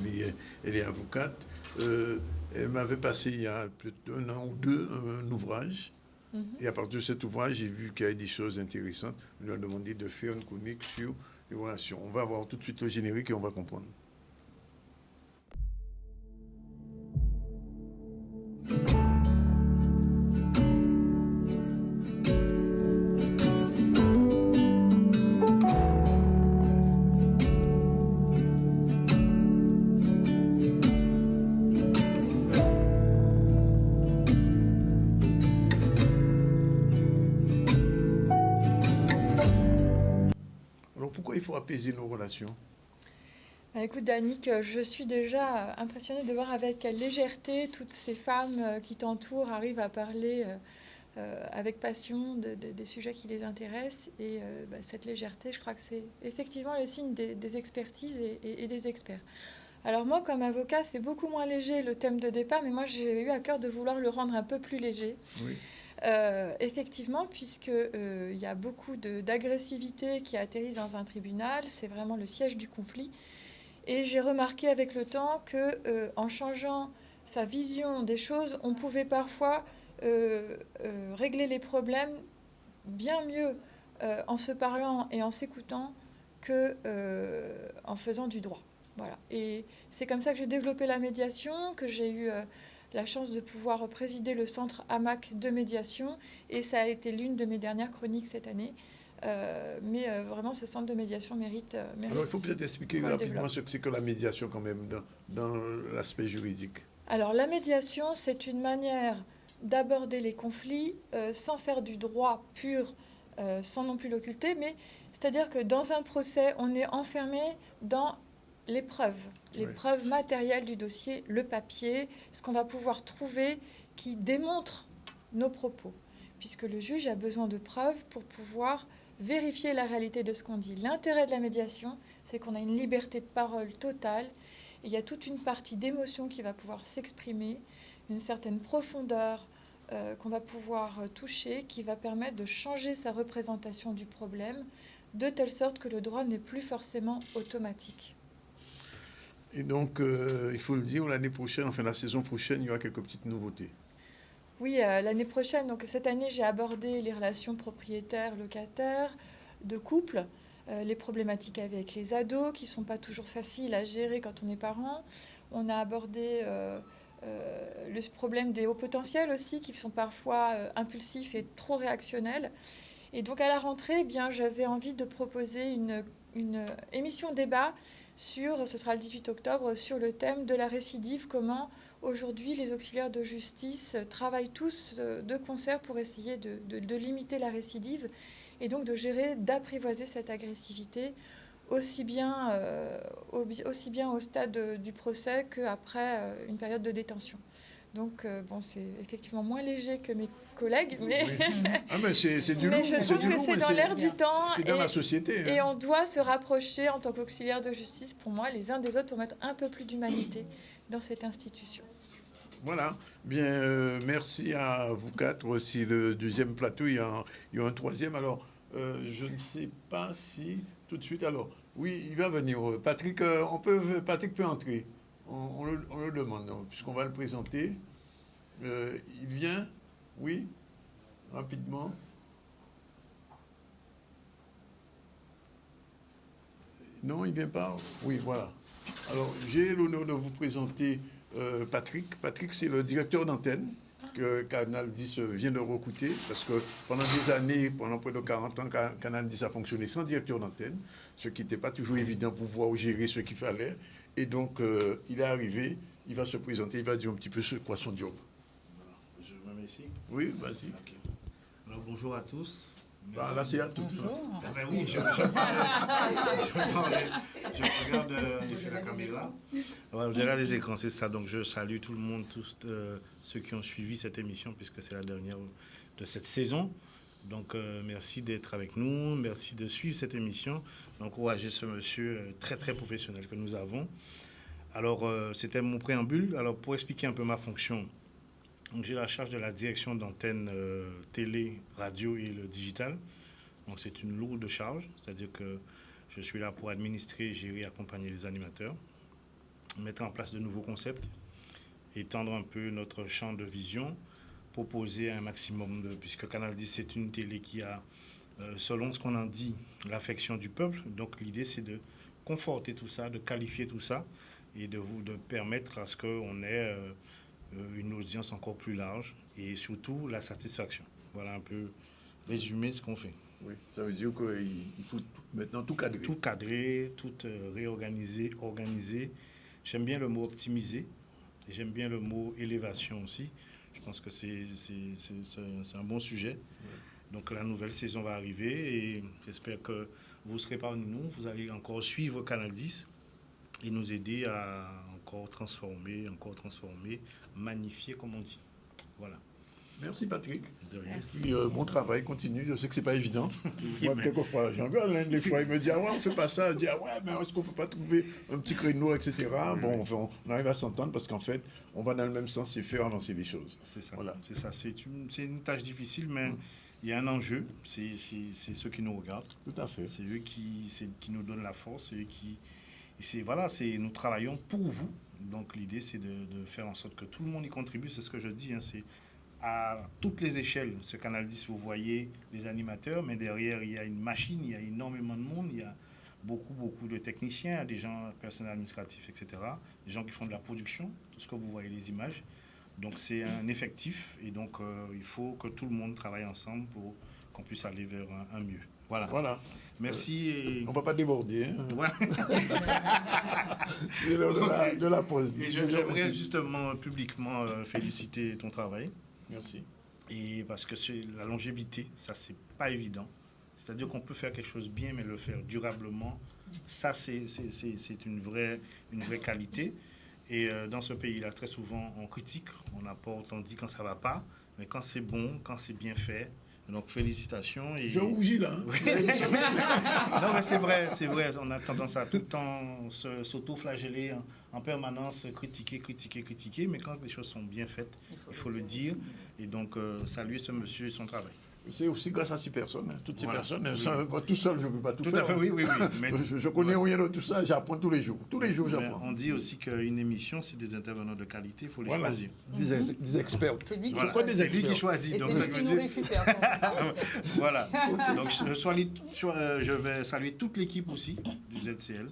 S1: est avocate. Elle m'avait passé il y a peut-être 1 an ou 2 un ouvrage. Et à partir de cet ouvrage, j'ai vu qu'il y a des choses intéressantes. Je lui ai demandé de faire une chronique sur les relations. On va voir tout de suite le générique et on va comprendre. pourquoi il faut apaiser nos relations?
S10: Écoute, Danick, je suis déjà impressionnée de voir avec quelle légèreté toutes ces femmes qui t'entourent arrivent à parler avec passion des sujets qui les intéressent. Et cette légèreté, je crois que c'est effectivement le signe des expertises et des experts. Alors moi, comme avocat, c'est beaucoup moins léger le thème de départ, mais moi, j'ai eu à cœur de vouloir le rendre un peu plus léger.
S1: Oui.
S10: Effectivement, puisqu'il y a beaucoup d'agressivité qui atterrissent dans un tribunal, c'est vraiment le siège du conflit. Et j'ai remarqué avec le temps que, en changeant sa vision des choses, on pouvait parfois régler les problèmes bien mieux en se parlant et en s'écoutant que en faisant du droit. Voilà. Et c'est comme ça que j'ai développé la médiation, que j'ai eu la chance de pouvoir présider le centre AMAC de médiation, et ça a été l'une de mes dernières chroniques cette année. Mais vraiment, ce centre de médiation mérite.
S1: Alors, il faut peut-être expliquer rapidement ce que c'est que la médiation, quand même, dans l'aspect juridique.
S10: Alors, la médiation, c'est une manière d'aborder les conflits sans faire du droit pur, sans non plus l'occulter, mais c'est-à-dire que dans un procès, on est enfermé dans les preuves matérielles du dossier, le papier, ce qu'on va pouvoir trouver qui démontre nos propos, puisque le juge a besoin de preuves pour pouvoir vérifier la réalité de ce qu'on dit. L'intérêt de la médiation, c'est qu'on a une liberté de parole totale. Et il y a toute une partie d'émotion qui va pouvoir s'exprimer, une certaine profondeur qu'on va pouvoir toucher, qui va permettre de changer sa représentation du problème, de telle sorte que le droit n'est plus forcément automatique.
S1: Et donc, il faut le dire, l'année prochaine, enfin la saison prochaine, il y aura quelques petites nouveautés.
S10: Oui, l'année prochaine, donc cette année, j'ai abordé les relations propriétaires-locataires, de couple, les problématiques avec les ados qui ne sont pas toujours faciles à gérer quand on est parent. On a abordé le problème des hauts potentiels aussi, qui sont parfois impulsifs et trop réactionnels. Et donc à la rentrée, eh bien, j'avais envie de proposer une émission débat ce sera le 18 octobre, sur le thème de la récidive, comment aujourd'hui les auxiliaires de justice travaillent tous de concert pour essayer de limiter la récidive et donc de gérer, d'apprivoiser cette agressivité aussi bien au stade du procès qu'après une période de détention. Donc, c'est effectivement moins léger que mes collègues, mais,
S1: mais c'est du lourd.
S10: Mais je trouve que c'est dans l'air du temps.
S1: C'est dans la société.
S10: Et on doit se rapprocher en tant qu'auxiliaire de justice, pour moi, les uns des autres, pour mettre un peu plus d'humanité dans cette institution.
S1: Voilà. Bien, merci à vous quatre. Aussi, le deuxième plateau, il y a un troisième. Alors, je ne sais pas si tout de suite. Alors, oui, il va venir. Patrick, Patrick peut entrer. On le demande, puisqu'on va le présenter. Il vient, oui, rapidement. Non, il ne vient pas. Oui, voilà. Alors, j'ai l'honneur de vous présenter Patrick. Patrick, c'est le directeur d'antenne que Canal 10 vient de recruter, parce que pendant des années, pendant près de 40 ans, Canal 10 a fonctionné sans directeur d'antenne, ce qui n'était pas toujours évident pour pouvoir gérer ce qu'il fallait. Et donc, il est arrivé, il va se présenter, il va dire un petit peu quoi son job.
S11: Voilà. Je me mets ici.
S1: Oui, vas-y.
S11: Okay. Alors, bonjour à tous.
S1: Bah, là, c'est à tout.
S11: Ah ben oui, je regarde la caméra. Voilà, derrière les écrans, c'est ça. Donc, je salue tout le monde, tous ceux qui ont suivi cette émission, puisque c'est la dernière de cette saison. Donc, merci d'être avec nous, merci de suivre cette émission, d'encourager ce monsieur très, très professionnel que nous avons. Alors, c'était mon préambule. Alors, pour expliquer un peu ma fonction, donc, j'ai la charge de la direction d'antenne télé, radio et le digital. Donc, c'est une lourde charge, c'est-à-dire que je suis là pour administrer, gérer, accompagner les animateurs, mettre en place de nouveaux concepts, étendre un peu notre champ de vision, proposer un maximum puisque Canal 10, c'est une télé qui a, selon ce qu'on en dit, l'affection du peuple. Donc, l'idée, c'est de conforter tout ça, de qualifier tout ça et de permettre à ce qu'on ait une audience encore plus large et surtout la satisfaction. Voilà un peu résumé ce qu'on fait.
S1: Oui, ça veut dire qu'il faut maintenant tout cadrer.
S11: Tout cadrer, tout réorganiser, organiser. J'aime bien le mot optimiser et j'aime bien le mot élévation aussi. Je pense que c'est un bon sujet. Ouais. Donc la nouvelle saison va arriver et j'espère que vous serez parmi nous, vous allez encore suivre Canal 10 et nous aider à encore transformer, magnifier, comme on dit. Voilà.
S1: Merci Patrick.
S11: De rien.
S1: Et puis bon travail, continue. Je sais que c'est pas évident. Moi, quelquefois, j'engueule. Des fois, il me dit ah ouais, on fait pas ça. Je dis ah ouais, mais est-ce qu'on peut pas trouver un petit créneau, etc. Bon, on arrive à s'entendre parce qu'en fait, on va dans le même sens et faire avancer les choses.
S11: C'est ça.
S1: Voilà.
S11: C'est ça. C'est une tâche difficile, mais il y a un enjeu. C'est ceux qui nous regardent.
S1: Tout à fait.
S11: C'est eux qui nous donnent la force. C'est eux qui. Nous travaillons pour vous. Donc l'idée, c'est de faire en sorte que tout le monde y contribue. C'est ce que je dis. C'est à toutes les échelles. Ce Canal 10, vous voyez les animateurs, mais derrière, il y a une machine, il y a énormément de monde, il y a beaucoup de techniciens, des gens, personnels administratifs, etc. Des gens qui font de la production, tout ce que vous voyez, les images. Donc c'est un effectif et donc il faut que tout le monde travaille ensemble pour qu'on puisse aller vers un mieux. Voilà. Merci.
S1: On ne va pas déborder. Hein.
S11: Voilà.
S1: C'est l'heure de la pause.
S11: Et j'aimerais justement publiquement féliciter ton travail.
S1: Merci.
S11: Et parce que la longévité, ça, c'est pas évident. C'est-à-dire qu'on peut faire quelque chose bien, mais le faire durablement, ça, c'est une vraie qualité. Et dans ce pays-là, très souvent, on critique, on apporte, on dit quand ça va pas, mais quand c'est bon, quand c'est bien fait. Donc, félicitations. Et...
S1: Je rougis là.
S11: Non, mais c'est vrai. On a tendance à tout le temps s'auto-flageller en permanence, critiquer. Mais quand les choses sont bien faites, il faut le dire. Et donc, saluer ce monsieur et son travail.
S1: C'est aussi grâce à ces personnes, toutes ces personnes.
S11: Oui.
S1: Tout seul, je ne peux pas tout faire.
S11: Tout à fait, oui.
S1: Mais je connais rien de tout ça, j'apprends tous les jours. Tous les jours, j'apprends.
S11: On dit aussi qu'une émission, c'est des intervenants de qualité, il faut les choisir.
S1: Des experts.
S9: C'est lui qui
S11: voilà.
S9: choisit.
S11: C'est lui qui choisit.
S9: Et
S11: donc,
S9: c'est lui qui nous récupère.
S11: Voilà. Donc, je vais saluer toute l'équipe aussi du ZCL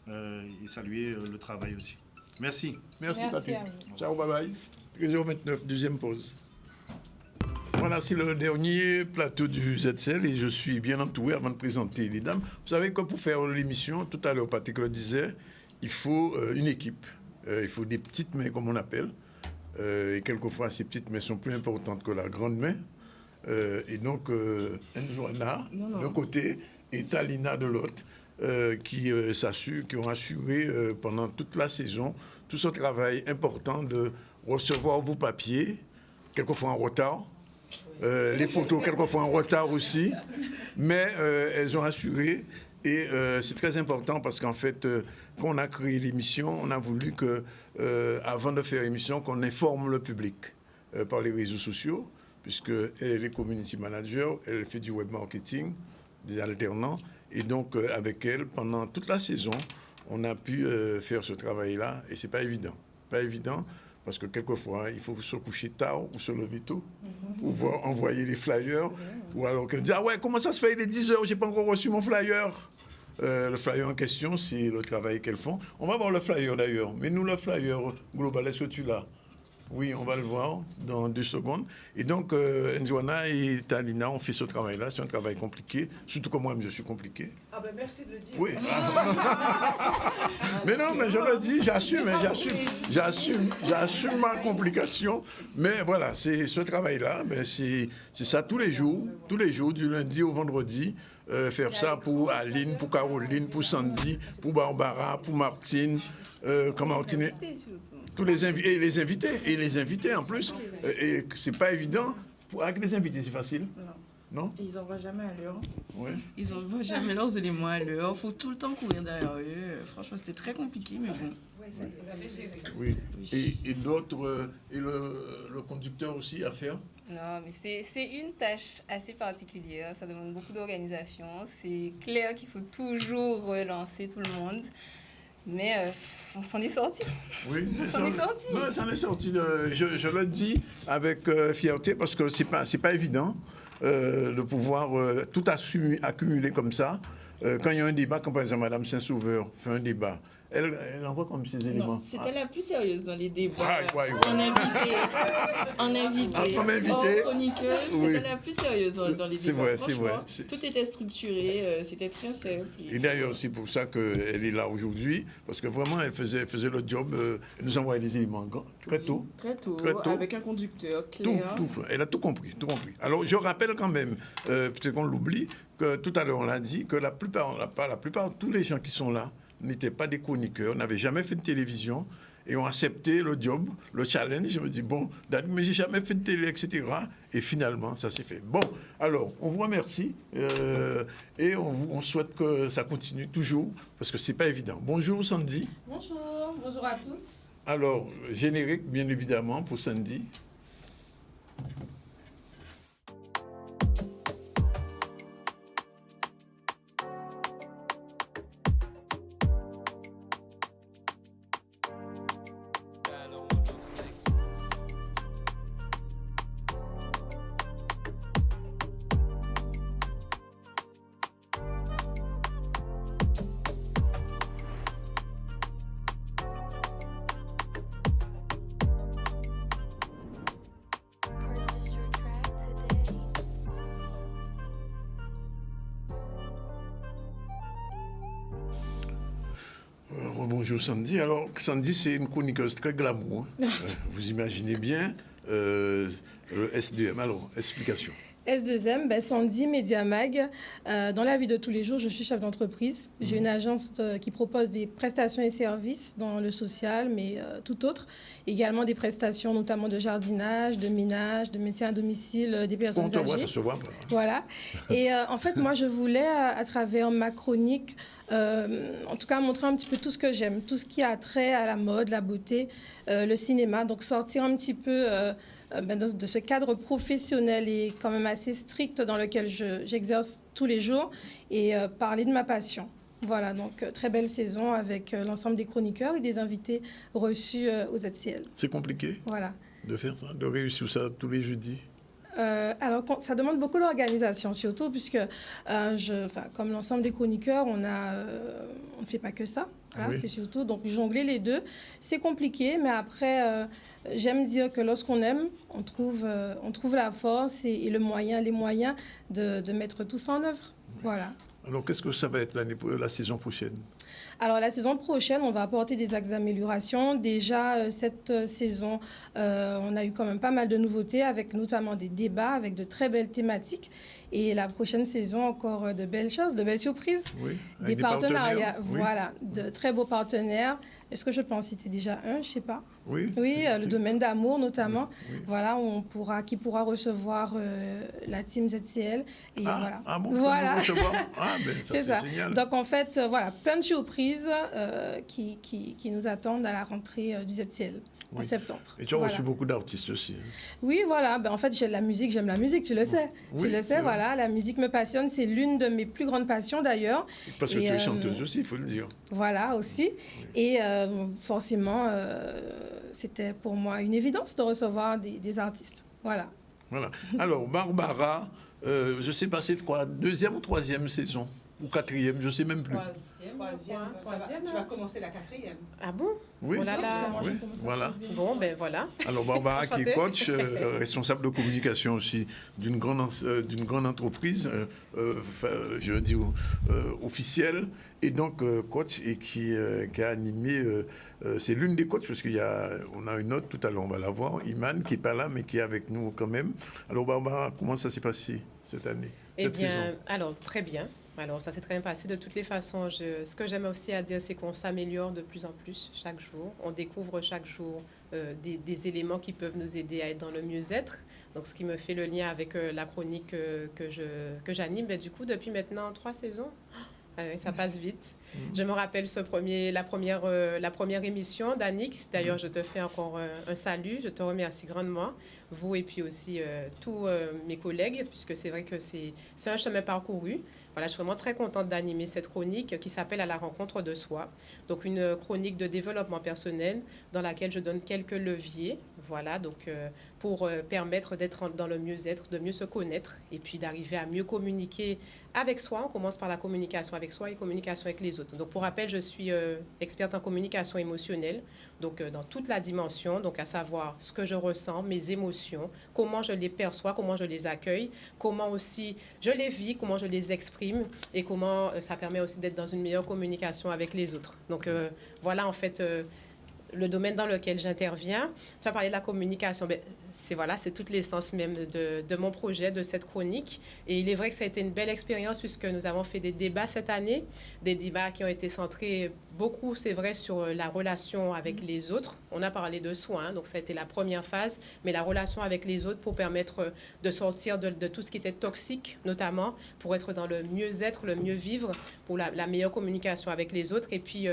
S11: et saluer le travail aussi. Merci.
S1: Merci Patrick. Ciao, bye bye. 13h29, deuxième pause. Voilà, c'est le dernier plateau du ZCL et je suis bien entouré avant de présenter les dames. Vous savez que pour faire l'émission, tout à l'heure, Patrick le disait, il faut une équipe. Il faut des petites mains, comme on appelle. Et quelquefois, ces petites mains sont plus importantes que la grande main. Et donc, Njoana d'un côté et Talina de l'autre, qui ont assuré pendant toute la saison tout ce travail important de recevoir vos papiers, quelquefois en retard. Les photos, quelquefois en retard aussi, mais elles ont assuré et c'est très important parce qu'en fait, quand on a créé l'émission, on a voulu que, avant de faire l'émission, qu'on informe le public par les réseaux sociaux, puisque elle est community manager, elle fait du web marketing, des alternants, et donc avec elle, pendant toute la saison, on a pu faire ce travail-là, et c'est pas évident. Pas évident. Parce que quelquefois, il faut se coucher tard ou se lever tôt pour pouvoir envoyer les flyers. Ou alors qu'on dit, ah ouais, comment ça se fait, il est 10h, je n'ai pas encore reçu mon flyer. Le flyer en question, c'est le travail qu'elles font. On va voir le flyer d'ailleurs. Mais nous, le flyer global, est-ce que tu l'as? Oui, on va le voir dans 2 secondes. Et donc, Njoana et Talina ont fait ce travail-là. C'est un travail compliqué, surtout que moi-même, je suis compliqué.
S12: Ah ben merci de le dire.
S1: Oui. Mais non, mais je le dis, j'assume ma complication. Mais voilà, c'est ce travail-là, mais c'est ça tous les jours, du lundi au vendredi. Faire ça pour Aline, pour Caroline, pour Sandy, pour Barbara, pour Martine, Martine. Tous les invités, et les invités en plus. Et c'est pas évident. Avec les invités, c'est facile? Non?
S12: Ils n'envoient jamais à l'heure.
S1: Ouais.
S12: Ils n'envoient jamais leurs éléments à l'heure. Il faut tout le temps courir derrière eux. Franchement, c'était très compliqué, mais bon.
S1: Oui. Et d'autres, et le conducteur aussi à faire?
S13: Non, mais c'est une tâche assez particulière. Ça demande beaucoup d'organisation. C'est clair qu'il faut toujours relancer tout le monde. Mais on s'en est sorti.
S1: Oui,
S13: on s'en est sorti.
S1: Non, on s'en est sorti. Je le dis avec fierté parce que c'est pas évident de pouvoir tout accumuler comme ça. Quand il y a un débat, comme par exemple Mme Saint-Sauveur fait un débat, Elle envoie comme ces éléments.
S12: Non, c'était la plus sérieuse dans les débats.
S1: Ouais.
S12: En invité,
S1: comme invité.
S12: hors chroniqueuse,
S1: Oui.
S12: c'était la plus sérieuse dans les
S1: C'est
S12: débats.
S1: vrai, c'est vrai.
S12: Franchement, tout était structuré, c'était très simple.
S1: Et d'ailleurs, c'est pour ça qu'elle est là aujourd'hui, parce que vraiment, elle faisait le job, elle nous envoyait des éléments très tôt.
S12: Très tôt, avec un conducteur
S1: Tout,
S12: clair.
S1: elle a tout compris. Alors, je rappelle quand même, peut-être qu'on l'oublie, que tout à l'heure, on l'a dit, que la plupart, tous les gens qui sont là n'étaient pas des chroniqueurs, n'avaient jamais fait de télévision et ont accepté le job, le challenge. Je me dis, bon, mais j'ai jamais fait de télé, etc. Et finalement, ça s'est fait. Bon, alors, on vous remercie et on souhaite que ça continue toujours, parce que c'est pas évident. Bonjour, Sandy.
S14: Bonjour à tous.
S1: Alors, générique, bien évidemment, pour Sandy. Bonjour Sandy. Alors Sandy, c'est une chroniqueuse très glamour. Vous imaginez bien le SDM. Alors, explication.
S14: S2M, Sandy, Mediamag. Dans la vie de tous les jours, je suis chef d'entreprise. J'ai une agence qui propose des prestations et services dans le social, mais tout autre. Également des prestations notamment de jardinage, de ménage, de maintien à domicile des personnes âgées.
S1: On te voit, ça se voit pas.
S14: Voilà. Et en fait, moi, je voulais, à travers ma chronique, en tout cas, montrer un petit peu tout ce que j'aime, tout ce qui a trait à la mode, la beauté, le cinéma. Donc, sortir un petit peu de ce cadre professionnel et quand même assez strict dans lequel j'exerce tous les jours et parler de ma passion. Voilà, donc très belle saison avec l'ensemble des chroniqueurs et des invités reçus aux ZCL.
S1: C'est compliqué
S14: voilà.
S1: De faire ça, de réussir ça tous les jeudis?
S14: Alors, ça demande beaucoup d'organisation, surtout puisque, comme l'ensemble des chroniqueurs, on ne fait pas que ça. Voilà, oui. C'est surtout, donc jongler les deux, c'est compliqué, mais après, j'aime dire que lorsqu'on aime, on trouve la force et les moyens de mettre tout ça en œuvre. Voilà.
S1: Alors, qu'est-ce que ça va être la saison prochaine?
S14: Alors, la saison prochaine, on va apporter des axes d'amélioration. Déjà, cette saison, on a eu quand même pas mal de nouveautés, avec notamment des débats, avec de très belles thématiques. Et la prochaine saison, encore de belles choses, de belles surprises.
S1: Oui,
S14: des partenariats.
S1: Oui.
S14: Voilà, de très beaux partenaires. Est-ce que je peux en citer déjà un? Je ne sais pas.
S1: Oui.
S14: Oui, le domaine d'amour notamment.
S1: Oui.
S14: Voilà, qui pourra recevoir la team ZCL. Et voilà.
S1: Ah bon,
S14: voilà.
S1: C'est
S14: ça.
S1: Génial.
S14: Donc en fait, voilà, plein de surprises qui nous attendent à la rentrée du ZCL. En septembre.
S1: Et tu as reçu beaucoup d'artistes aussi. Hein.
S14: Oui, voilà. En fait, j'aime la musique, tu le sais.
S1: Oui,
S14: tu le sais, voilà. La musique me passionne. C'est l'une de mes plus grandes passions, d'ailleurs.
S1: Parce que tu es chanteuse aussi, il faut le dire.
S14: Voilà, aussi. Oui. Et forcément, c'était pour moi une évidence de recevoir des artistes. Voilà.
S1: Voilà. Alors, Barbara, je ne sais pas, c'est quoi, 2e ou 3e saison? Ou 4e, je ne sais même plus.
S6: Troisième. Tu vas commencer la 4e.
S15: Ah bon?
S1: Oui,
S15: oh là là.
S1: Oui, voilà.
S15: Bon, ben voilà.
S1: Alors, Barbara, qui est coach, responsable de communication aussi d'une grande entreprise, je dis officielle, et donc coach, et qui a animé, c'est l'une des coachs, parce qu'on a une autre, tout à l'heure, on va la voir, Iman, qui n'est pas là, mais qui est avec nous quand même. Alors, Barbara, comment ça s'est passé cette année?
S15: Eh bien, alors, très bien. Alors, ça s'est très bien passé. De toutes les façons, ce que j'aime aussi à dire, c'est qu'on s'améliore de plus en plus chaque jour. On découvre chaque jour des éléments qui peuvent nous aider à être dans le mieux-être. Donc, ce qui me fait le lien avec la chronique que j'anime. Ben, du coup, depuis maintenant 3 saisons, ça passe vite. Je me rappelle la première émission d'Annick. D'ailleurs, je te fais encore un salut. Je te remercie grandement, vous et puis aussi tous mes collègues, puisque c'est vrai que c'est un chemin parcouru. Voilà, je suis vraiment très contente d'animer cette chronique qui s'appelle « À la rencontre de soi ». Donc, une chronique de développement personnel dans laquelle je donne quelques leviers, voilà, donc pour permettre d'être dans le mieux-être, de mieux se connaître et puis d'arriver à mieux communiquer avec soi. On commence par la communication avec soi et communication avec les autres. Donc, pour rappel, je suis experte en communication émotionnelle, donc dans toute la dimension, donc à savoir ce que je ressens, mes émotions, comment je les perçois, comment je les accueille, comment aussi je les vis, comment je les exprime et comment ça permet aussi d'être dans une meilleure communication avec les autres. Donc, voilà en fait le domaine dans lequel j'interviens. Tu as parlé de la communication. Ben, c'est toute l'essence même de mon projet, de cette chronique. Et il est vrai que ça a été une belle expérience puisque nous avons fait des débats cette année, des débats qui ont été centrés beaucoup, c'est vrai, sur la relation avec les autres. On a parlé de soins, donc ça a été la première phase, mais la relation avec les autres pour permettre de sortir de tout ce qui était toxique, notamment pour être dans le mieux-être, le mieux-vivre, pour la meilleure communication avec les autres. Et puis,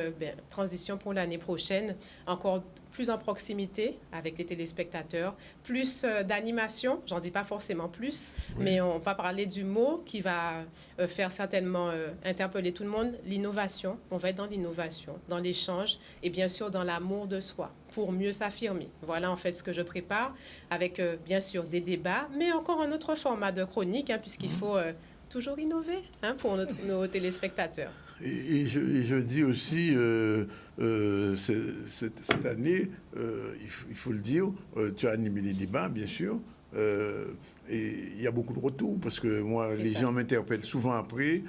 S15: transition pour l'année prochaine, encore plus en proximité avec les téléspectateurs, plus d'animation, j'en dis pas forcément plus, mais on va parler du mot qui va faire certainement interpeller tout le monde, l'innovation. On va être dans l'innovation, dans l'échange et bien sûr dans l'amour de soi pour mieux s'affirmer. Voilà en fait ce que je prépare avec bien sûr des débats, mais encore un autre format de chronique, puisqu'il faut toujours innover pour nos téléspectateurs.
S1: Et je dis aussi, cette année, il faut le dire, tu as animé les débats, bien sûr, et il y a beaucoup de retours, parce que moi, les gens m'interpellent souvent après.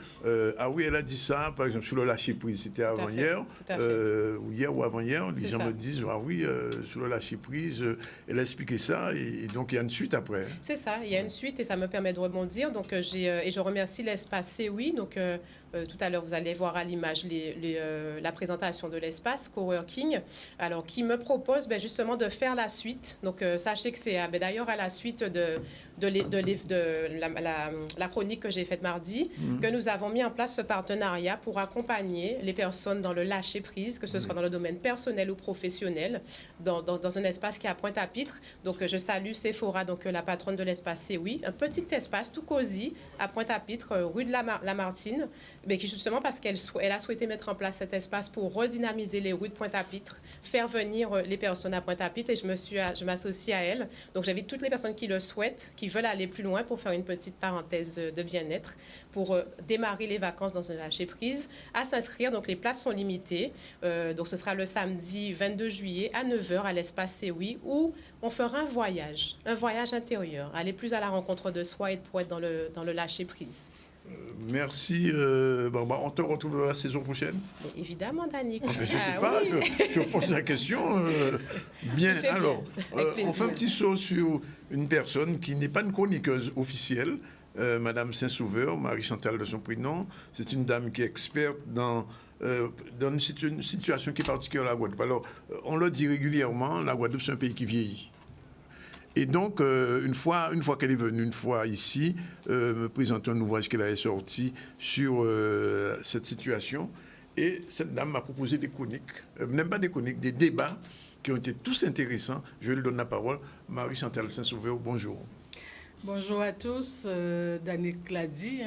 S1: Ah oui, elle a dit ça, par exemple, sur le lâcher-prise, c'était avant-hier, ou hier ou avant-hier, les gens me disent, ah oui, sur le lâcher-prise, elle a expliqué ça, et donc il y a une suite après.
S15: C'est ça, il y a une suite, et ça me permet de rebondir. Donc, et je remercie l'espace CEWI, donc tout à l'heure, vous allez voir à l'image la présentation de l'espace Coworking, alors qui me propose justement de faire la suite. Donc, sachez que c'est d'ailleurs à la suite de la chronique que j'ai faite mardi, que nous avons mis en place ce partenariat pour accompagner les personnes dans le lâcher-prise, que ce soit dans le domaine personnel ou professionnel, dans un espace qui est à Pointe-à-Pitre. Donc, je salue Sephora, donc la patronne de l'espace CEWI, un petit espace tout cosy à Pointe-à-Pitre, rue de Lamartine, mais qui justement parce qu'elle a souhaité mettre en place cet espace pour redynamiser les rues de Pointe-à-Pitre, faire venir les personnes à Pointe-à-Pitre, et je m'associe à elle. Donc, j'invite toutes les personnes qui le souhaitent, qui veulent aller plus loin pour faire une petite parenthèse de bien-être, pour démarrer les vacances dans un lâcher-prise, à s'inscrire. Donc, les places sont limitées. Donc, ce sera le samedi 22 juillet à 9h à l'espace CEWI, où on fera un voyage intérieur, aller plus à la rencontre de soi et pour être dans le lâcher-prise.
S1: Merci, Barbara. On te retrouve la saison prochaine?
S15: Mais évidemment, Danick.
S1: Je ne sais pas, oui. je pose la question. Bien, alors, on fait un petit saut sur une personne qui n'est pas une chroniqueuse officielle, Madame Saint-Sauveur, Marie-Chantal de son prénom. C'est une dame qui est experte dans une situation qui est particulière à la Guadeloupe. Alors, on le dit régulièrement, la Guadeloupe, c'est un pays qui vieillit. Et donc, une fois qu'elle est venue, une fois ici, me présenter un ouvrage qu'elle avait sorti sur cette situation. Et cette dame m'a proposé des chroniques, même pas des chroniques, des débats qui ont été tous intéressants. Je lui donne la parole. Marie-Chantal Saint-Sauveur, bonjour.
S16: Bonjour à tous. Danick l'a dit,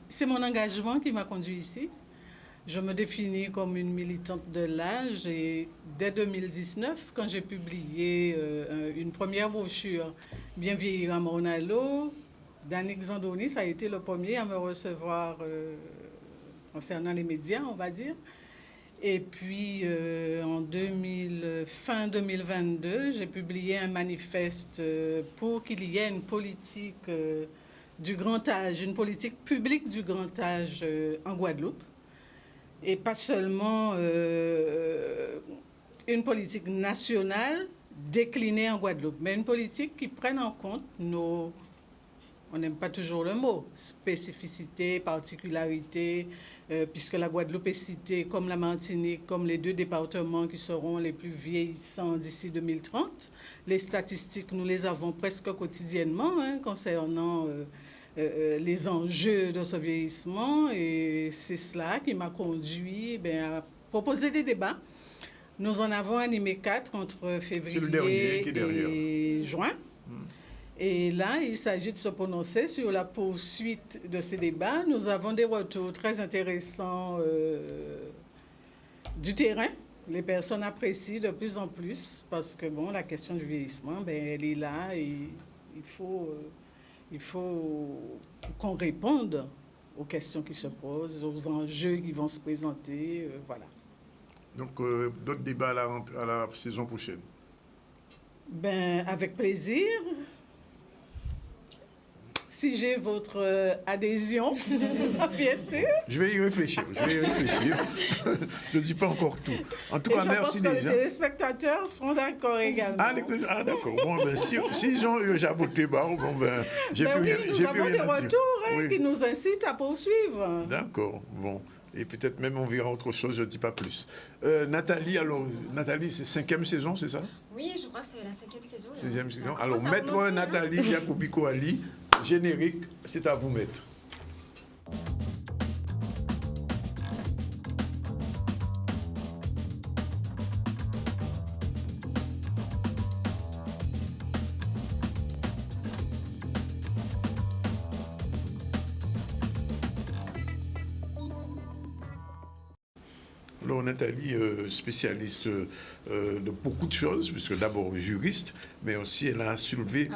S16: c'est mon engagement qui m'a conduit ici. Je me définis comme une militante de l'âge et dès 2019, quand j'ai publié une première brochure « Bien vieillir à Morne-à-l'eau », Danick Zandoni, ça a été le premier à me recevoir concernant les médias, on va dire. Et puis, fin 2022, j'ai publié un manifeste pour qu'il y ait une politique du grand âge, une politique publique du grand âge en Guadeloupe. Et pas seulement une politique nationale déclinée en Guadeloupe, mais une politique qui prenne en compte on n'aime pas toujours le mot, spécificité, particularité, puisque la Guadeloupe est citée comme la Martinique, comme les 2 départements qui seront les plus vieillissants d'ici 2030. Les statistiques, nous les avons presque quotidiennement concernant les enjeux de ce vieillissement, et c'est cela qui m'a conduit à proposer des débats. Nous en avons animé 4 entre février et juin. Et là, il s'agit de se prononcer sur la poursuite de ces débats. Nous avons des retours très intéressants du terrain, les personnes apprécient de plus en plus parce que, bon, la question du vieillissement, ben, elle est là et il faut qu'on réponde aux questions qui se posent, aux enjeux qui vont se présenter, voilà.
S1: Donc, d'autres débats à la saison prochaine?
S16: Ben, avec plaisir. Si j'ai votre adhésion, bien sûr.
S1: Je vais y réfléchir. Je ne dis pas encore tout. En tout cas, merci déjà.
S16: Je pense que les téléspectateurs seront d'accord également.
S1: Ah, d'accord. Bon, ben, s'ils ont eu à voter, bon, ben, j'ai plus rien à dire.
S16: Nous avons des retours qui nous incitent à poursuivre.
S1: D'accord, bon. Et peut-être même on verra autre chose, je ne dis pas plus. Nathalie, alors, Nathalie, c'est 5e saison, c'est ça?
S17: Oui, je crois que c'est la 5e saison.
S1: 6e saison. Alors, maître Nathalie Yacoubi Ali, générique, c'est à vous, maître. Alors, Nathalie, spécialiste de beaucoup de choses, puisque d'abord juriste, mais aussi elle a soulevé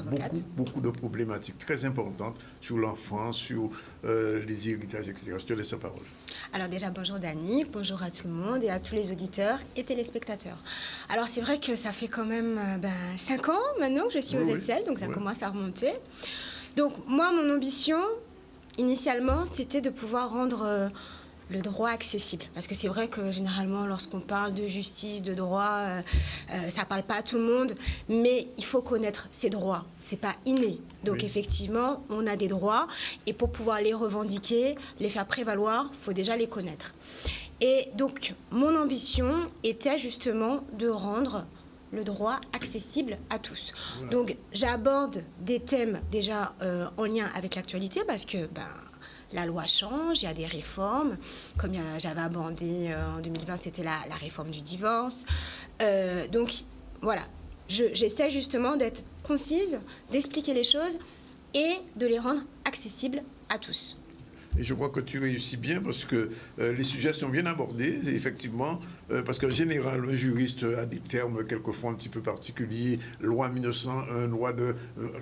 S1: beaucoup de problématiques très importantes sur l'enfance, sur les héritages, etc. Je te laisse la parole.
S17: Alors déjà, bonjour Danick, bonjour à tout le monde et à tous les auditeurs et téléspectateurs. Alors c'est vrai que ça fait quand même 5 ans maintenant que je suis aux SCL, donc ça commence à remonter. Donc moi, mon ambition, initialement, c'était de pouvoir rendre le droit accessible. Parce que c'est vrai que généralement, lorsqu'on parle de justice, de droit, ça ne parle pas à tout le monde, mais il faut connaître ses droits. Ce n'est pas inné. Donc effectivement, on a des droits et pour pouvoir les revendiquer, les faire prévaloir, il faut déjà les connaître. Et donc, mon ambition était justement de rendre le droit accessible à tous. Voilà. Donc, j'aborde des thèmes déjà en lien avec l'actualité parce que la loi change, il y a des réformes. Comme j'avais abordé en 2020, c'était la réforme du divorce. Donc, voilà. J'essaie justement d'être concise, d'expliquer les choses et de les rendre accessibles à tous.
S1: Et je crois que tu réussis bien parce que les sujets sont bien abordés, effectivement, parce qu'en général, un juriste a des termes quelquefois un petit peu particuliers, loi 1901, loi de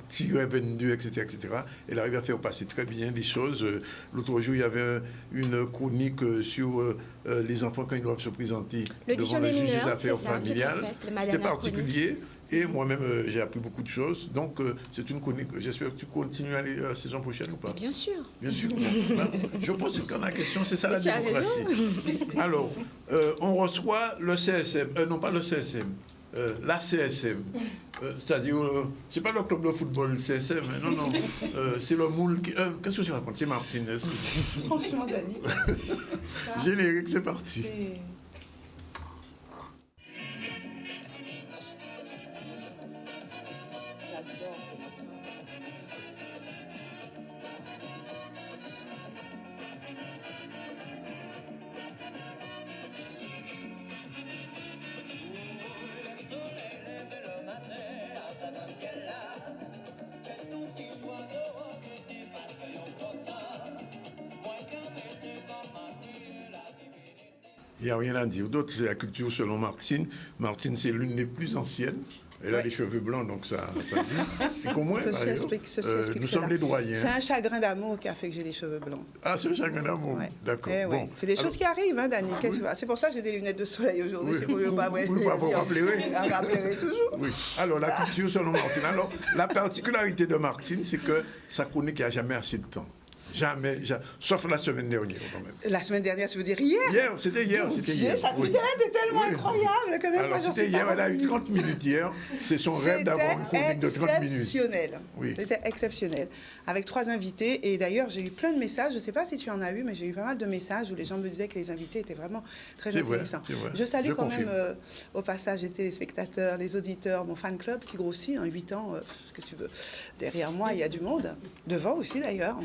S1: -22, etc., etc. Elle arrive à faire passer très bien des choses. L'autre jour, il y avait une chronique sur les enfants quand ils doivent se présenter devant le juge des affaires familiales. C'était particulier. Et moi-même, j'ai appris beaucoup de choses. Donc, c'est une chronique. J'espère que tu continues à aller la saison prochaine ou pas?
S17: Bien sûr.
S1: Bien sûr. Je pose quand la question, c'est ça la démocratie. Alors, on reçoit le CSM. Non, pas le CSM. La CSM. C'est-à-dire, c'est pas le club de football, le CSM. Non. C'est le moule qui... Qu'est-ce que tu racontes? C'est Martine.
S18: Franchement, Dani.
S1: Générique, c'est parti. Il n'y a rien à dire. D'autres, c'est la culture selon Martine. Martine, c'est l'une des plus anciennes. Elle a les cheveux blancs, donc ça dit. Et qu'au moins, nous sommes les doyens.
S18: C'est un chagrin d'amour qui a fait que j'ai les cheveux blancs.
S1: Ah, c'est un chagrin d'amour. D'accord.
S18: Bon. C'est des choses qui arrivent, hein, Dani. C'est pour ça que j'ai des lunettes de soleil aujourd'hui.
S1: Oui.
S18: C'est pour ne pas
S1: vous rappellerez
S18: toujours.
S1: Oui. Alors, la culture selon Martine. Alors, la particularité de Martine, c'est que sa chronique n'a jamais assez de temps. Jamais, sauf la semaine dernière quand même.
S18: La semaine dernière, tu veux dire hier?
S1: C'était hier.
S18: Ça était tellement incroyable que même
S1: alors, c'était hier, elle a eu 30 minutes hier. C'est son rêve d'avoir une chronique de 30 minutes.
S18: Exceptionnel. C'était exceptionnel. Avec 3 invités. Et d'ailleurs, j'ai eu plein de messages. Je ne sais pas si tu en as eu, mais j'ai eu pas mal de messages où les gens me disaient que les invités étaient vraiment très intéressants.
S1: Vrai.
S18: Je salue quand même au passage les téléspectateurs, les auditeurs, mon fan club qui grossit en 8 ans. Ce que tu veux. Derrière moi, il y a du monde. Devant aussi d'ailleurs.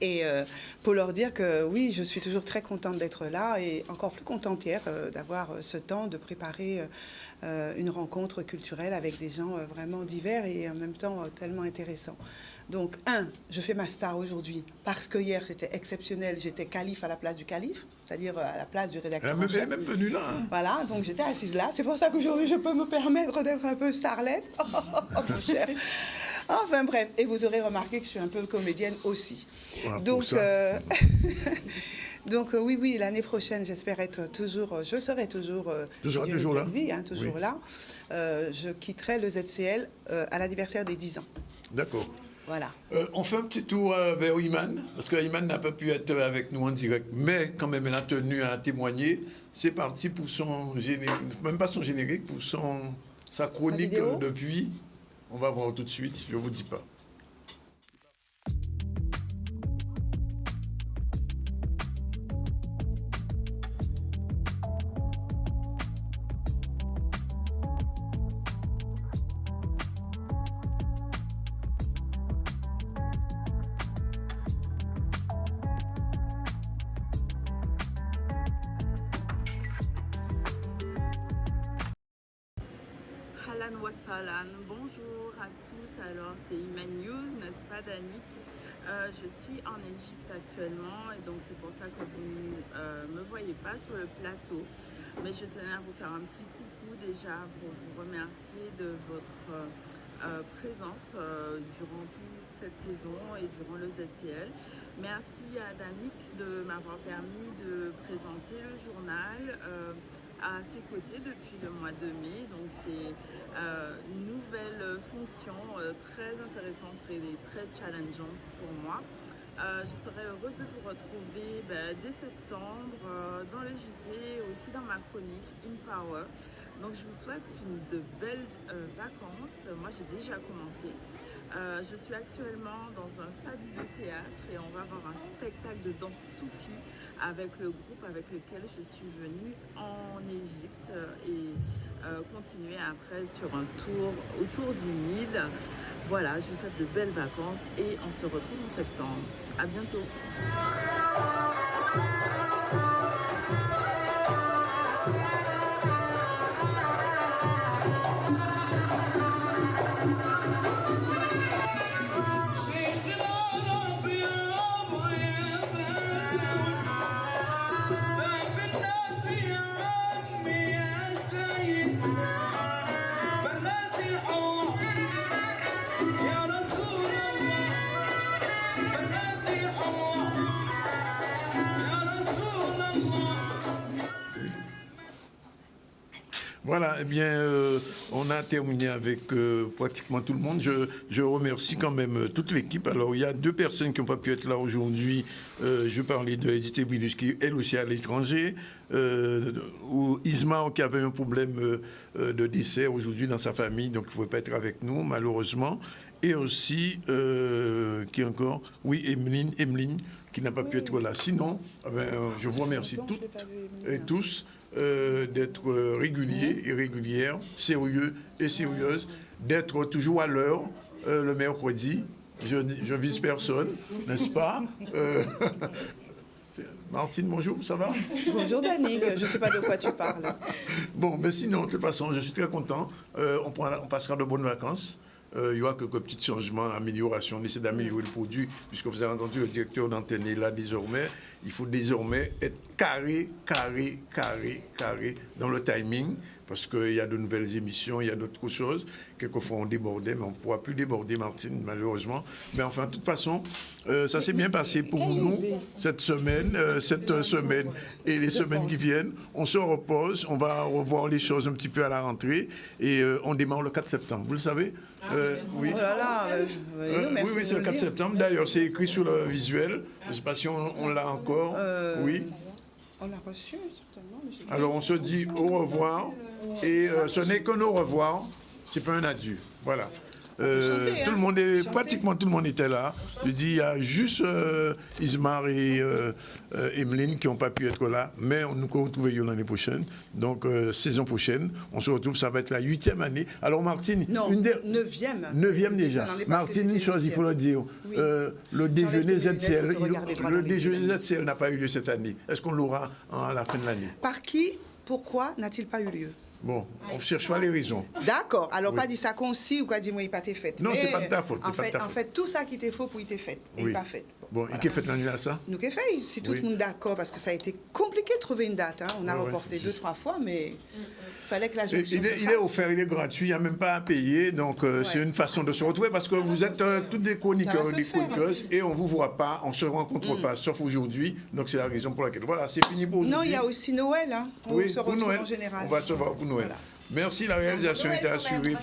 S18: Et pour leur dire que oui, je suis toujours très contente d'être là et encore plus contente hier d'avoir ce temps de préparer une rencontre culturelle avec des gens vraiment divers et en même temps tellement intéressants. Donc, je fais ma star aujourd'hui parce que hier c'était exceptionnel, j'étais calife à la place du calife, c'est-à-dire à la place du rédacteur.
S1: Elle est même venue là. Hein.
S18: Voilà, donc j'étais assise là. C'est pour ça qu'aujourd'hui je peux me permettre d'être un peu starlette. Oh, mon cher. Enfin bref, et vous aurez remarqué que je suis un peu comédienne aussi. Voilà, donc, oui, l'année prochaine, j'espère être toujours, je serai toujours là. Oui, hein, toujours là. Je quitterai le ZCL à l'anniversaire des 10 ans.
S1: D'accord.
S18: Voilà.
S1: On fait un petit tour vers Iman, parce que Iman n'a pas pu être avec nous en direct, mais quand même elle a tenu à témoigner. C'est parti pour son générique, même pas son générique, pour sa chronique depuis. On va voir tout de suite, je ne vous dis pas.
S19: Bonjour à tous, alors c'est Iman News, n'est-ce pas Danick? Je suis en Égypte actuellement et donc c'est pour ça que vous ne me voyez pas sur le plateau, mais je tenais à vous faire un petit coucou déjà pour vous remercier de votre présence durant toute cette saison et durant le ZCL. Merci à Danick de m'avoir permis de présenter le journal à ses côtés depuis le mois de mai. Donc c'est une nouvelle fonction très intéressante et très challengeante pour moi. Je serais heureuse de vous retrouver dès septembre dans le JT, aussi dans ma chronique In Power. Donc je vous souhaite de belles vacances. Moi j'ai déjà commencé. Je suis actuellement dans un fabuleux théâtre et on va avoir un spectacle de danse soufie avec le groupe avec lequel je suis venue en Égypte et continuer après sur un tour autour du Nil. Voilà, je vous souhaite de belles vacances et on se retrouve en septembre. À bientôt.
S1: Voilà, eh bien, on a terminé avec pratiquement tout le monde. Je remercie quand même toute l'équipe. Alors, il y a 2 personnes qui n'ont pas pu être là aujourd'hui. Je parlais de Edith Village, qui elle aussi à l'étranger, ou Isma, qui avait un problème de décès aujourd'hui dans sa famille, donc il ne pouvait pas être avec nous, malheureusement. Et aussi, qui encore? Oui, Emeline, qui n'a pas pu être là. Sinon, je vous remercie toutes et tous d'être réguliers et régulières, sérieux et sérieuses, d'être toujours à l'heure le mercredi. Je vise personne, n'est-ce pas? Martine, bonjour, ça va?
S18: Bonjour Danick, je ne sais pas de quoi tu parles.
S1: Bon, mais sinon, de toute façon, je suis très content. On passera de bonnes vacances. Il y aura quelques petits changements, améliorations. On essaie d'améliorer le produit, puisque vous avez entendu le directeur d'antenne est là désormais. Il faut désormais être carré dans le timing, parce qu'il y a de nouvelles émissions, il y a d'autres choses. Quelquefois, on débordait, mais on ne pourra plus déborder, Martine, malheureusement. Mais enfin, de toute façon, ça s'est bien passé pour nous cette semaine et les semaines qui viennent. On se repose, on va revoir les choses un petit peu à la rentrée et on démarre le 4 septembre. Vous le savez? Oui.
S18: Oh là là,
S1: oui, c'est le 4 septembre. D'ailleurs, c'est écrit sur le visuel. Je ne sais pas si on l'a encore. Oui.
S18: On l'a reçu, certainement.
S1: Alors, on se dit au revoir. Et ce n'est qu'un au revoir. C'est pas un adieu. Voilà. Tout le monde pratiquement tout le monde était là. Je dis, il y a juste Ismar et Emeline qui n'ont pas pu être là, mais nous nous retrouvons l'année prochaine. Donc, saison prochaine, on se retrouve, ça va être la 8e année. Alors, Martine,
S18: non, 9e.
S1: 9e déjà. Martine, une chose, il faut le dire. Oui. Le déjeuner ZCL, le déjeuner ZCL n'a pas eu lieu cette année. Est-ce qu'on l'aura à la fin de l'année?
S18: Par qui? Pourquoi n'a-t-il pas eu lieu?
S1: Bon, on ne cherche pas les raisons.
S18: D'accord. Alors, pas dit ça concis ou quoi dit moi, il n'a pas été fait.
S1: Non, ce n'est pas de ta faute.
S18: En fait, tout ça qui était faux pour il était fait. Et il n'est pas fait.
S1: Bon, et qui a fait l'année à ça?
S18: Nous qui fait. Si tout le monde est d'accord, parce que ça a été compliqué de trouver une date. Hein. On a reporté 2-3 fois, mais il fallait que la jonction se fasse.
S1: Il est offert, il est gratuit, il n'y a même pas à payer. Donc, c'est une façon de se retrouver parce que vous êtes toutes des chroniqueurs et des chroniqueuses et on ne vous voit pas, on ne se rencontre pas, sauf aujourd'hui. Donc, c'est la raison pour laquelle. Voilà, c'est fini pour aujourd'hui.
S18: Non, il y a aussi Noël. Hein. On se retrouve en général.
S1: On va se voir pour Noël. Voilà. Merci, la réalisation était assurée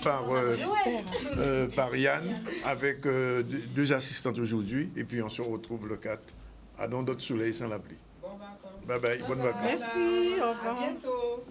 S1: par Yann avec 2 assistantes aujourd'hui. Et puis on se retrouve le 4 à Don d'autres soleil sans la pluie. Bye bye, bonnes vacances.
S18: Merci, au revoir. À bientôt.